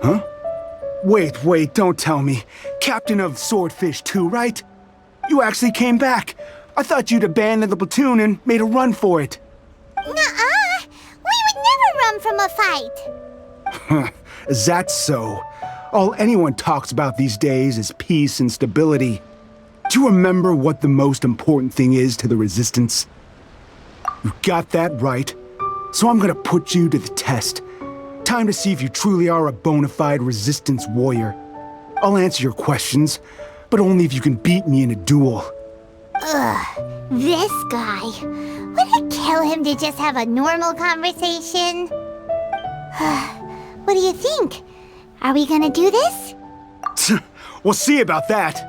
Huh? Wait, don't tell me. Captain of Swordfish too, right? You actually came back. I thought you'd abandoned the platoon and made a run for it. Nuh-uh. We would never run from a fight. Is that so? All anyone talks about these days is peace and stability. Do you remember what the most important thing is to the Resistance? You got that right. So I'm gonna put you to the test. Time to see if you truly are a bona fide Resistance warrior. I'll answer your questions, but only if you can beat me in a duel. Ugh, this guy. What a tell him to just have a normal conversation? What do you think? Are we gonna do this? We'll see about that.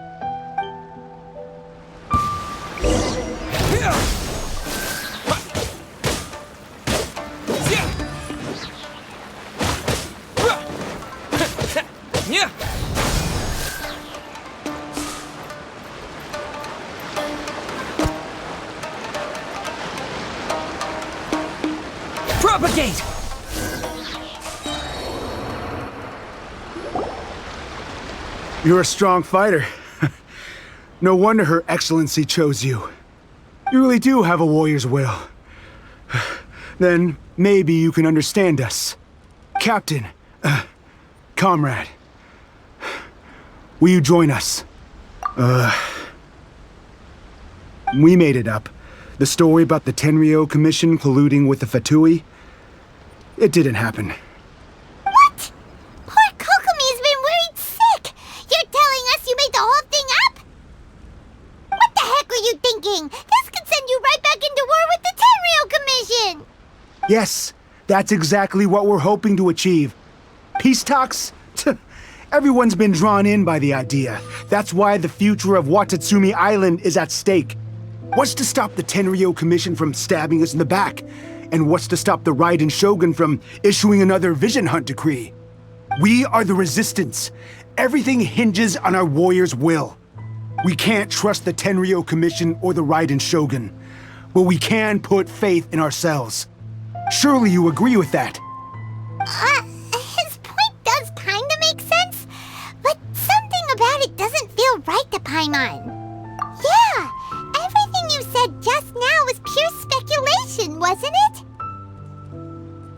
Propagate! You're a strong fighter. No wonder Her Excellency chose you. You really do have a warrior's will. Then maybe you can understand us. Captain, comrade, will you join us? We made it up. The story about the Tenryou Commission colluding with the Fatui, it didn't happen. What? Poor Kokomi's been worried sick! You're telling us you made the whole thing up? What the heck were you thinking? This could send you right back into war with the Tenryou Commission! Yes, that's exactly what we're hoping to achieve. Peace talks? Everyone's been drawn in by the idea. That's why the future of Watatsumi Island is at stake. What's to stop the Tenryou Commission from stabbing us in the back? And what's to stop the Raiden Shogun from issuing another Vision Hunt decree? We are the Resistance. Everything hinges on our warrior's will. We can't trust the Tenryou Commission or the Raiden Shogun, but we can put faith in ourselves. Surely you agree with that? His point does kinda make sense, but something about it doesn't feel right to Paimon. Yeah, everything you said just now was pure speculation, wasn't it?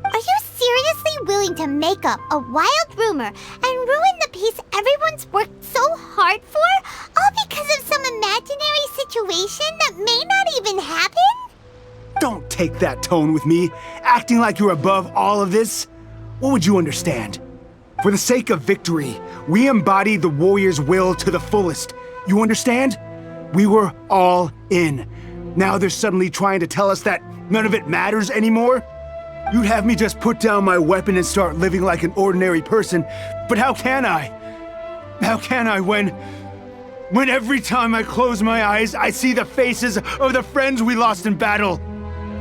Are you seriously willing to make up a wild rumor and ruin the peace everyone's worked so hard for, all because of some imaginary situation that may not even happen? Don't take that tone with me, acting like you're above all of this. What would you understand? For the sake of victory, we embodied the warrior's will to the fullest. You understand? We were all in. Now they're suddenly trying to tell us that none of it matters anymore? You'd have me just put down my weapon and start living like an ordinary person, but how can I? How can I when every time I close my eyes, I see the faces of the friends we lost in battle?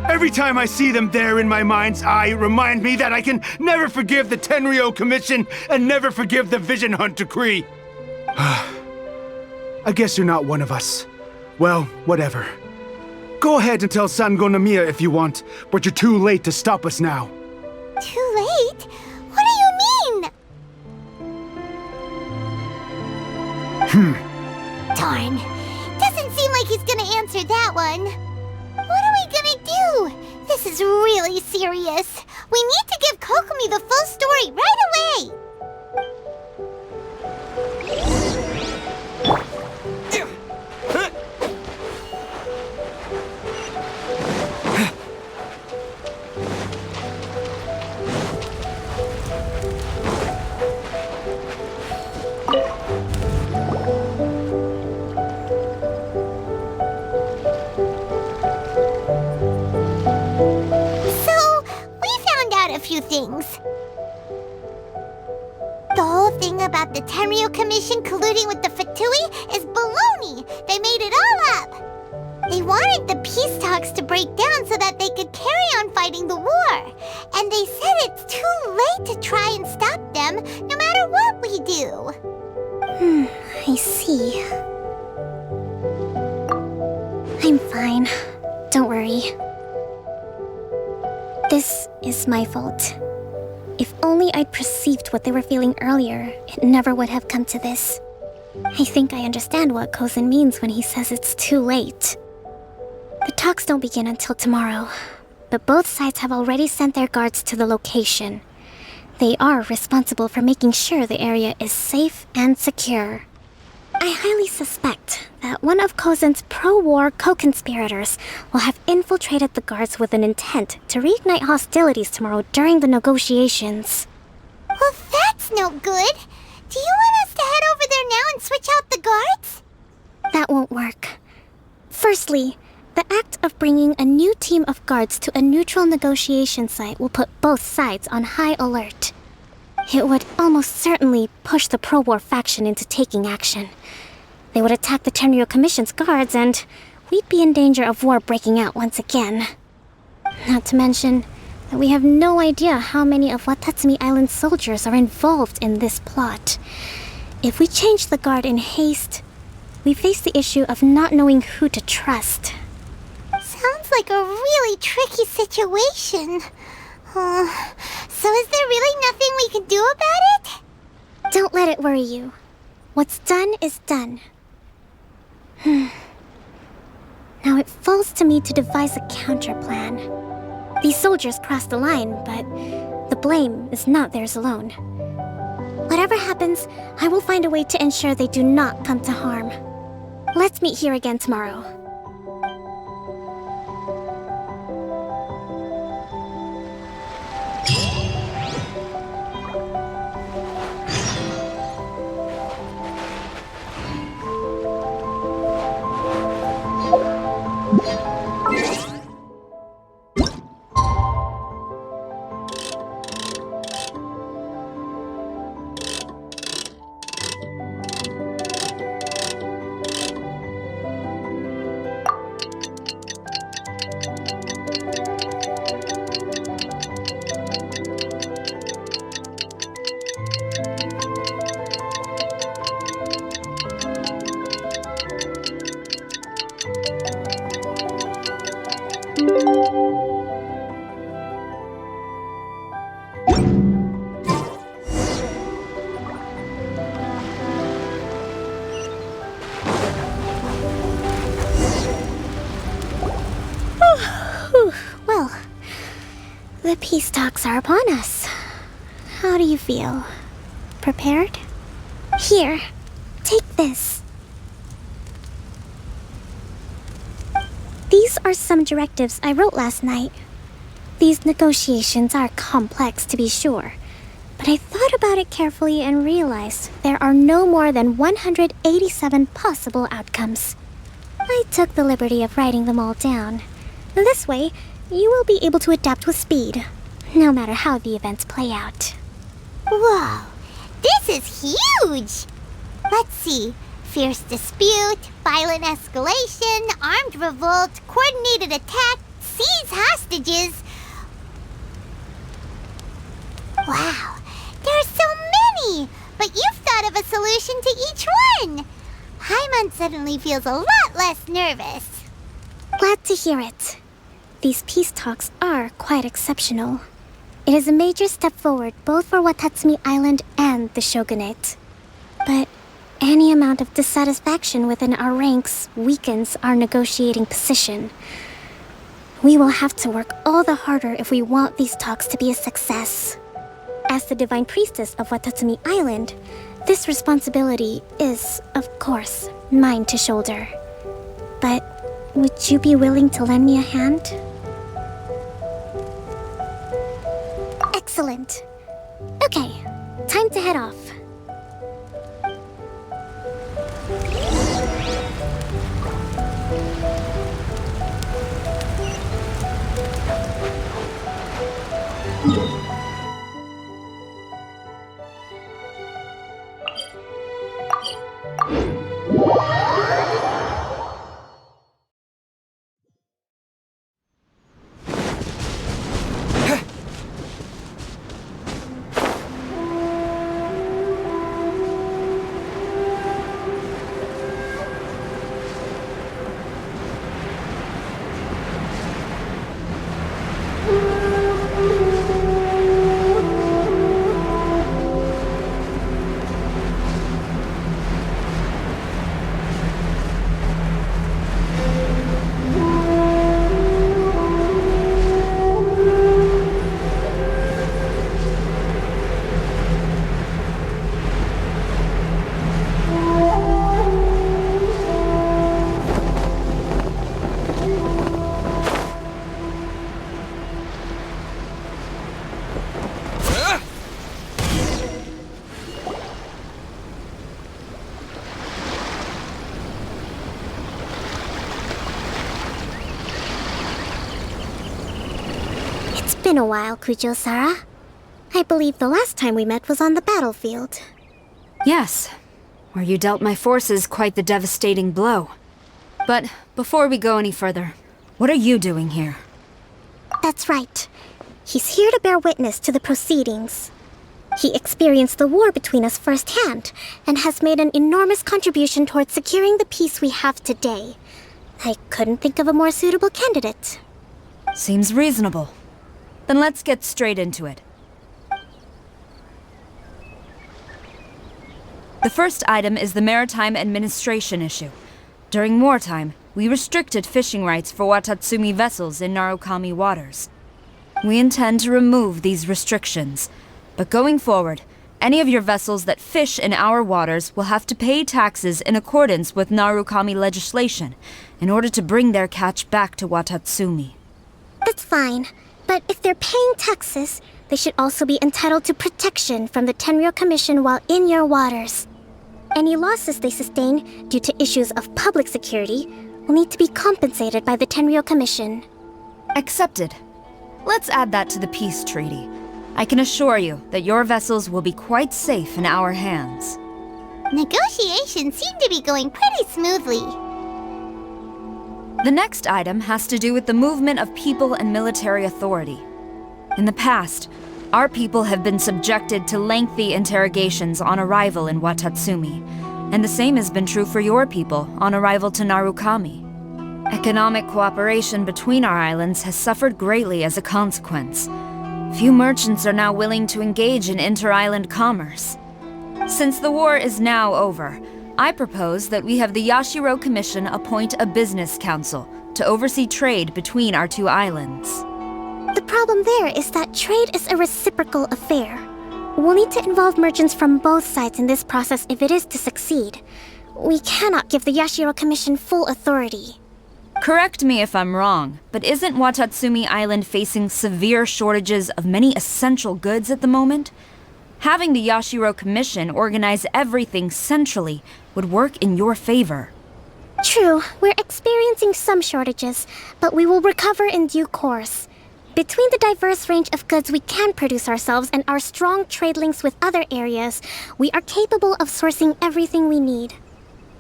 Every time I see them there in my mind's eye, it reminds me that I can never forgive the Tenryou Commission and never forgive the Vision Hunt decree. I guess you're not one of us. Well, whatever. Go ahead and tell Sangonomiya if you want, but you're too late to stop us now. Too late? What do you mean? Darn. Doesn't seem like he's gonna answer that one. What are we gonna do? This is really serious. We need to give Kokomi the full story right away! Few things. The whole thing about the Tenryou Commission colluding with the Fatui is baloney. They made it all up. They wanted the peace talks to break down so that they could carry on fighting the war. And they said it's too late to try and stop them, no matter what we do. I see. I'm fine. Don't worry. This is my fault. If only I'd perceived what they were feeling earlier, it never would have come to this. I think I understand what Kozin means when he says it's too late. The talks don't begin until tomorrow, but both sides have already sent their guards to the location. They are responsible for making sure the area is safe and secure. I highly suspect that one of Kozin's pro-war co-conspirators will have infiltrated the guards with an intent to reignite hostilities tomorrow during the negotiations. Well, that's no good. Do you want us to head over there now and switch out the guards? That won't work. Firstly, The act of bringing a new team of guards to a neutral negotiation site will put both sides on high alert. It would almost certainly push the pro-war faction into taking action. They would attack the Tenryo Commission's guards, and we'd be in danger of war breaking out once again. Not to mention that we have no idea how many of Watatsumi Island's soldiers are involved in this plot. If we change the guard in haste, we face the issue of not knowing who to trust. Sounds like a really tricky situation. So is there really nothing we can do about it? Don't let it worry you. What's done is done. Now it falls to me to devise a counter-plan. These soldiers crossed the line, but the blame is not theirs alone. Whatever happens, I will find a way to ensure they do not come to harm. Let's meet here again tomorrow. Well, the peace talks are upon us. How do you feel? Prepared? Here, take this. These are some directives I wrote last night. These negotiations are complex, to be sure, but I thought about it carefully and realized there are no more than 187 possible outcomes. I took the liberty of writing them all down. This way, you will be able to adapt with speed, no matter how the events play out. Whoa, this is huge! Let's see. Fierce dispute, violent escalation, armed revolt, coordinated attack, seize hostages. Wow, there are so many! But you've thought of a solution to each one! Paimon suddenly feels a lot less nervous. Glad to hear it. These peace talks are quite exceptional. It is a major step forward both for Watatsumi Island and the Shogunate. But any amount of dissatisfaction within our ranks weakens our negotiating position. We will have to work all the harder if we want these talks to be a success. As the Divine Priestess of Watatsumi Island, this responsibility is, of course, mine to shoulder. But would you be willing to lend me a hand? Excellent. Okay, time to head off. been a while, Kujo-Sara. I believe the last time we met was on the battlefield. Yes, where you dealt my forces quite the devastating blow. But before we go any further, what are you doing here? That's right. He's here to bear witness to the proceedings. He experienced the war between us firsthand, and has made an enormous contribution towards securing the peace we have today. I couldn't think of a more suitable candidate. Seems reasonable. Then let's get straight into it. The first item is the Maritime Administration issue. During wartime, we restricted fishing rights for Watatsumi vessels in Narukami waters. We intend to remove these restrictions, but going forward, any of your vessels that fish in our waters will have to pay taxes in accordance with Narukami legislation in order to bring their catch back to Watatsumi. That's fine, but if they're paying taxes, they should also be entitled to protection from the Tenryou Commission while in your waters. Any losses they sustain due to issues of public security will need to be compensated by the Tenryou Commission. Accepted. Let's add that to the peace treaty. I can assure you that your vessels will be quite safe in our hands. Negotiations seem to be going pretty smoothly. The next item has to do with the movement of people and military authority. In the past, our people have been subjected to lengthy interrogations on arrival in Watatsumi, and the same has been true for your people on arrival to Narukami. Economic cooperation between our islands has suffered greatly as a consequence. Few merchants are now willing to engage in inter-island commerce. Since the war is now over, I propose that we have the Yashiro Commission appoint a business council to oversee trade between our two islands. The problem there is that trade is a reciprocal affair. We'll need to involve merchants from both sides in this process if it is to succeed. We cannot give the Yashiro Commission full authority. Correct me if I'm wrong, but isn't Watatsumi Island facing severe shortages of many essential goods at the moment? Having the Yashiro Commission organize everything centrally would work in your favor. True, we're experiencing some shortages, but we will recover in due course. Between the diverse range of goods we can produce ourselves and our strong trade links with other areas, we are capable of sourcing everything we need.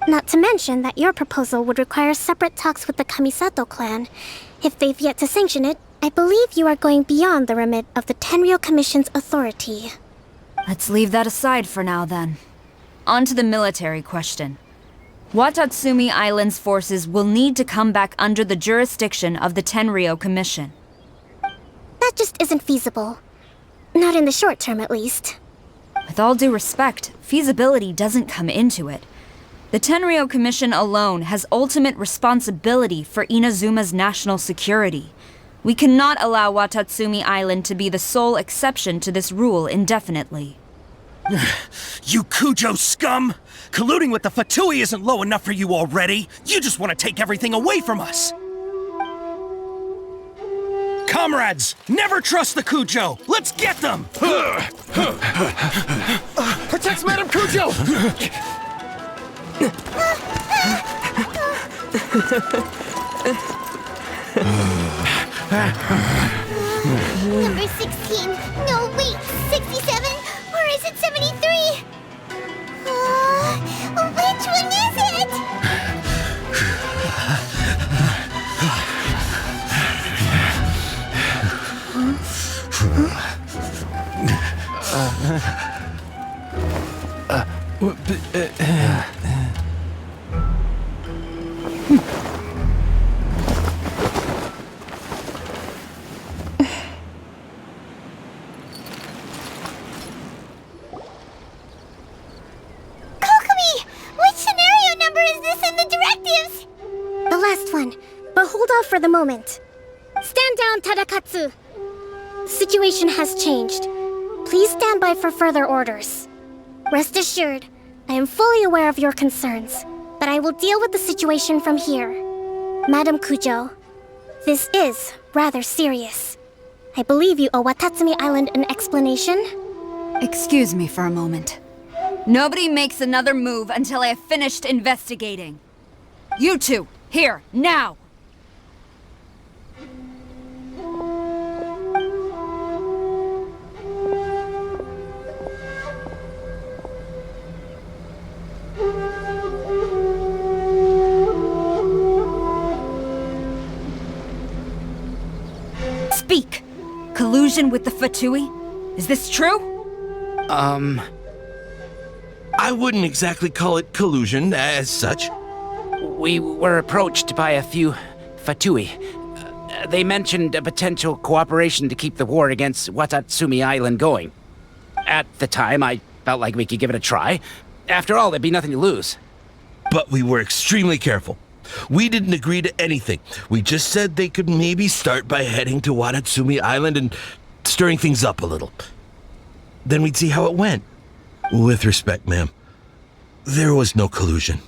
Not to mention that your proposal would require separate talks with the Kamisato clan. If they've yet to sanction it, I believe you are going beyond the remit of the Tenryou Commission's authority. Let's leave that aside for now, then. On to the military question. Watatsumi Island's forces will need to come back under the jurisdiction of the Tenryou Commission. That just isn't feasible. Not in the short term, at least. With all due respect, feasibility doesn't come into it. The Tenryou Commission alone has ultimate responsibility for Inazuma's national security. We cannot allow Watatsumi Island to be the sole exception to this rule indefinitely. You Kujo scum! Colluding with the Fatui isn't low enough for you already! You just want to take everything away from us! Comrades, never trust the Kujo! Let's get them! Protect Madame Kujo! Number 16. No, wait. 67? Or is it 73? Which one is it? Kokomi! Which scenario number is this in the directives? The last one, but hold off for the moment. Stand down, Tadakatsu! The situation has changed. Please stand by for further orders. Rest assured, I am fully aware of your concerns, but I will deal with the situation from here. Madam Kujo, this is rather serious. I believe you owe Watatsumi Island an explanation. Excuse me for a moment. Nobody makes another move until I have finished investigating. You two, here, now! collusion with the Fatui? Is this true? I wouldn't exactly call it collusion as such. We were approached by a few Fatui. They mentioned a potential cooperation to keep the war against Watatsumi Island going. At the time, I felt like we could give it a try. After all, there'd be nothing to lose. But we were extremely careful. We didn't agree to anything. We just said they could maybe start by heading to Watatsumi Island and stirring things up a little. Then we'd see how it went. With respect, ma'am, there was no collusion.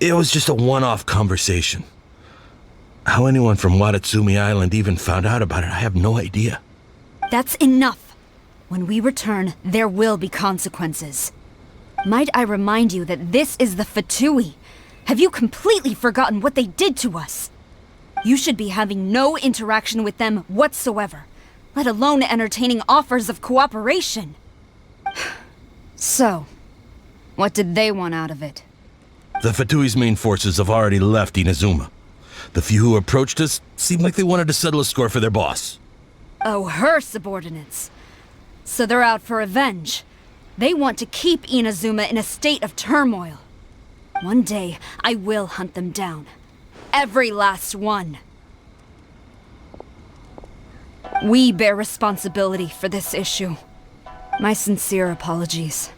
It was just a one-off conversation. How anyone from Watatsumi Island even found out about it, I have no idea. That's enough. When we return, there will be consequences. Might I remind you that this is the Fatui? Have you completely forgotten what they did to us? You should be having no interaction with them whatsoever, let alone entertaining offers of cooperation. So, what did they want out of it? The Fatui's main forces have already left Inazuma. The few who approached us seemed like they wanted to settle a score for their boss. Oh, her subordinates. So they're out for revenge. They want to keep Inazuma in a state of turmoil. One day, I will hunt them down. Every last one. We bear responsibility for this issue. My sincere apologies.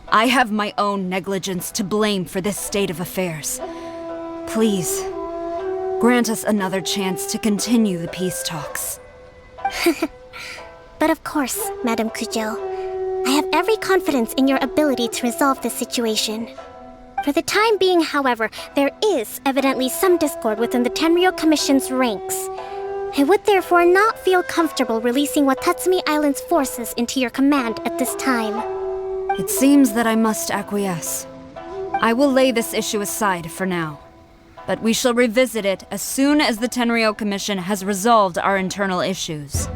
I have my own negligence to blame for this state of affairs. Please, grant us another chance to continue the peace talks. But of course, Madame Kujo. I have every confidence in your ability to resolve this situation. For the time being, however, there is evidently some discord within the Tenryou Commission's ranks. I would therefore not feel comfortable releasing Watatsumi Island's forces into your command at this time. It seems that I must acquiesce. I will lay this issue aside for now. But we shall revisit it as soon as the Tenryou Commission has resolved our internal issues.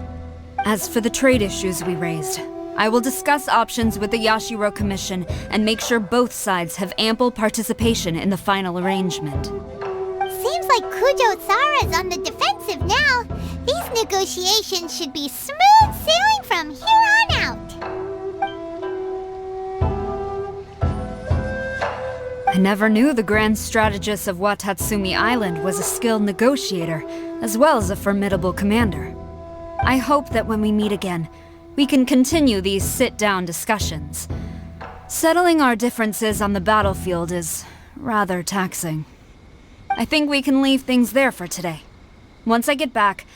As for the trade issues we raised, I will discuss options with the Yashiro Commission and make sure both sides have ample participation in the final arrangement. Seems like Kujo-sara's on the defensive now. These negotiations should be smooth sailing from here on out. I never knew the grand strategist of Watatsumi Island was a skilled negotiator, as well as a formidable commander. I hope that when we meet again, we can continue these sit-down discussions. Settling our differences on the battlefield is rather taxing. I think we can leave things there for today. Once I get back,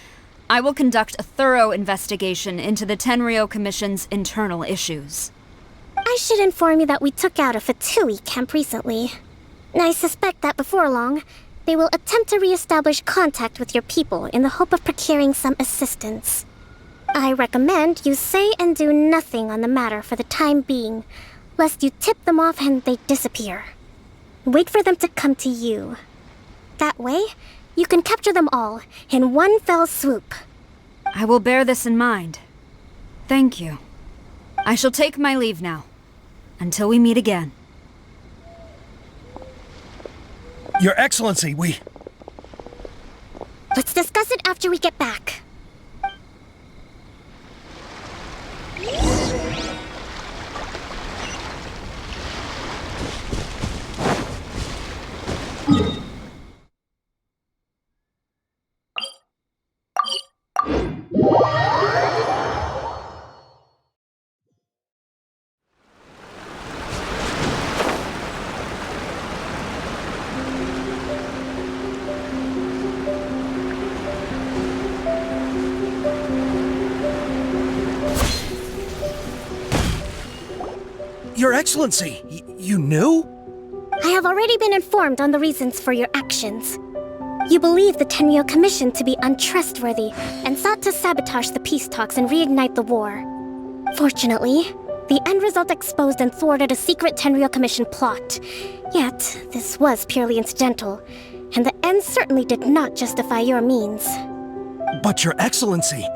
I will conduct a thorough investigation into the Tenryou Commission's internal issues. I should inform you that we took out a Fatui camp recently. I suspect that before long, they will attempt to re-establish contact with your people in the hope of procuring some assistance. I recommend you say and do nothing on the matter for the time being, lest you tip them off and they disappear. Wait for them to come to you. That way, you can capture them all in one fell swoop. I will bear this in mind. Thank you. I shall take my leave now. Until we meet again. Your Excellency, Let's discuss it after we get back. Your Excellency, you knew? I have already been informed on the reasons for your actions. You believe the Tenryou Commission to be untrustworthy and sought to sabotage the peace talks and reignite the war. Fortunately, the end result exposed and thwarted a secret Tenryou Commission plot. Yet, this was purely incidental, and the end certainly did not justify your means. But Your Excellency,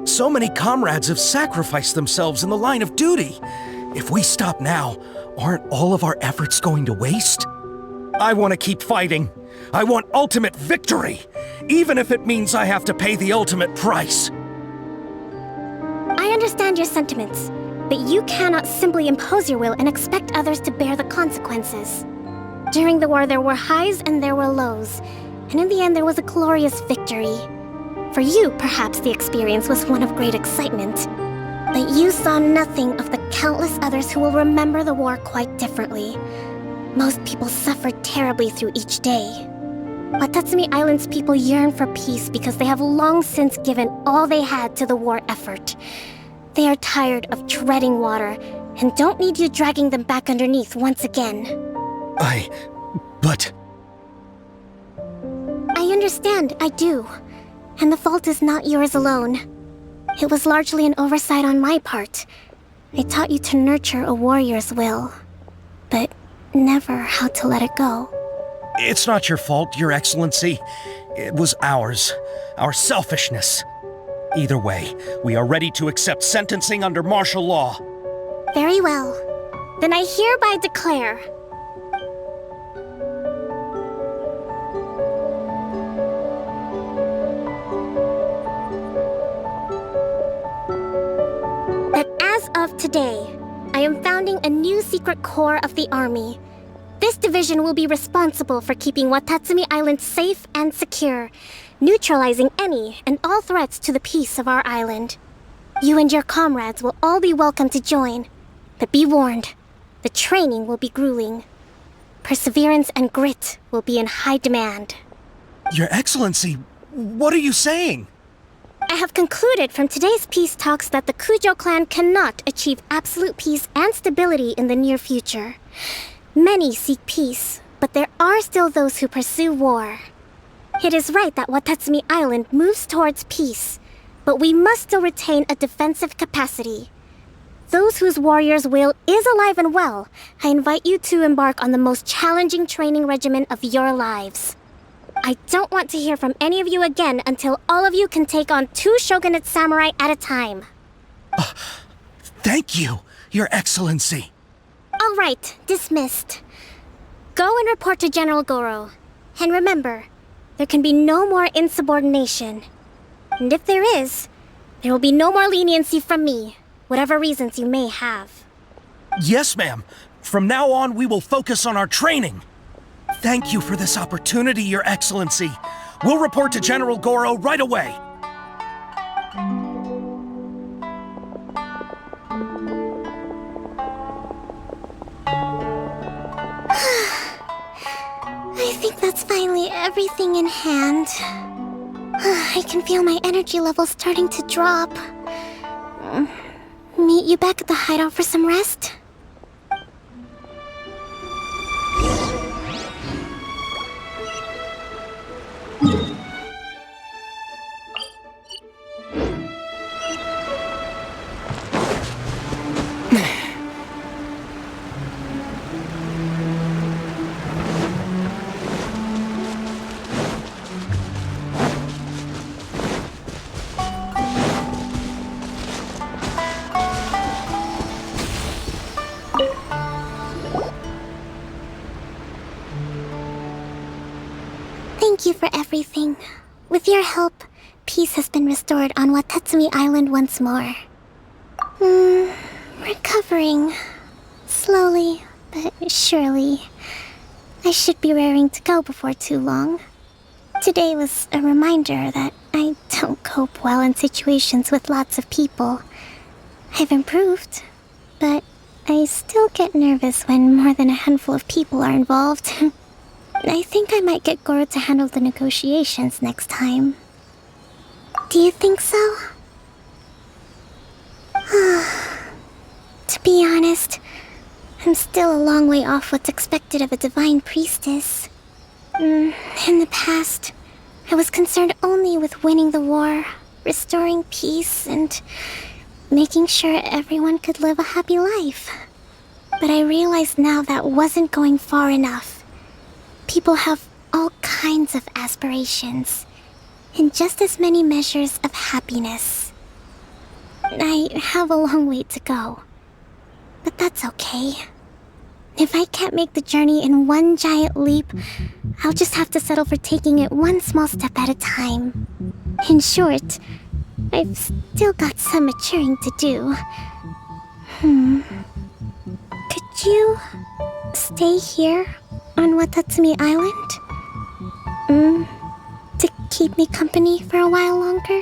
so many comrades have sacrificed themselves in the line of duty. If we stop now, aren't all of our efforts going to waste? I want to keep fighting. I want ultimate victory, even if it means I have to pay the ultimate price. I understand your sentiments, but you cannot simply impose your will and expect others to bear the consequences. During the war, there were highs and there were lows, and in the end, there was a glorious victory. For you, perhaps the experience was one of great excitement, but you saw nothing of the countless others who will remember the war quite differently. Most people suffered terribly through each day. Watatsumi Island's people yearn for peace because they have long since given all they had to the war effort. They are tired of treading water and don't need you dragging them back underneath once again. But... I understand, I do. And the fault is not yours alone. It was largely an oversight on my part. I taught you to nurture a warrior's will, but never how to let it go. It's not your fault, Your Excellency. It was ours. Our selfishness. Either way, we are ready to accept sentencing under martial law. Very well. Then I hereby declare... that as of today, I am founding a new secret corps of the army. This division will be responsible for keeping Watatsumi Island safe and secure, neutralizing any and all threats to the peace of our island. You and your comrades will all be welcome to join, but be warned, the training will be grueling. Perseverance and grit will be in high demand. Your Excellency, what are you saying? I have concluded from today's peace talks that the Kujo clan cannot achieve absolute peace and stability in the near future. Many seek peace, but there are still those who pursue war. It is right that Watatsumi Island moves towards peace, but we must still retain a defensive capacity. Those whose warrior's will is alive and well, I invite you to embark on the most challenging training regimen of your lives. I don't want to hear from any of you again until all of you can take on 2 shogunate samurai at a time. Thank you, Your Excellency. All right, dismissed. Go and report to General Goro. And remember, there can be no more insubordination. And if there is, there will be no more leniency from me, whatever reasons you may have. Yes, ma'am. From now on, we will focus on our training. Thank you for this opportunity, Your Excellency. We'll report to General Goro right away. I think that's finally everything in hand. I can feel my energy levels starting to drop. Meet you back at the hideout for some rest? Thank you for everything. With your help, peace has been restored on Watatsumi Island once more. Recovering. Slowly, but surely. I should be raring to go before too long. Today was a reminder that I don't cope well in situations with lots of people. I've improved, but I still get nervous when more than a handful of people are involved. I think I might get Goro to handle the negotiations next time. Do you think so? To be honest, I'm still a long way off what's expected of a divine priestess. In the past, I was concerned only with winning the war, restoring peace, and making sure everyone could live a happy life. But I realize now that wasn't going far enough. People have all kinds of aspirations, and just as many measures of happiness. I have a long way to go, but that's okay. If I can't make the journey in one giant leap, I'll just have to settle for taking it one small step at a time. In short, I've still got some maturing to do. Could you stay here on Watatsumi Island? To keep me company for a while longer?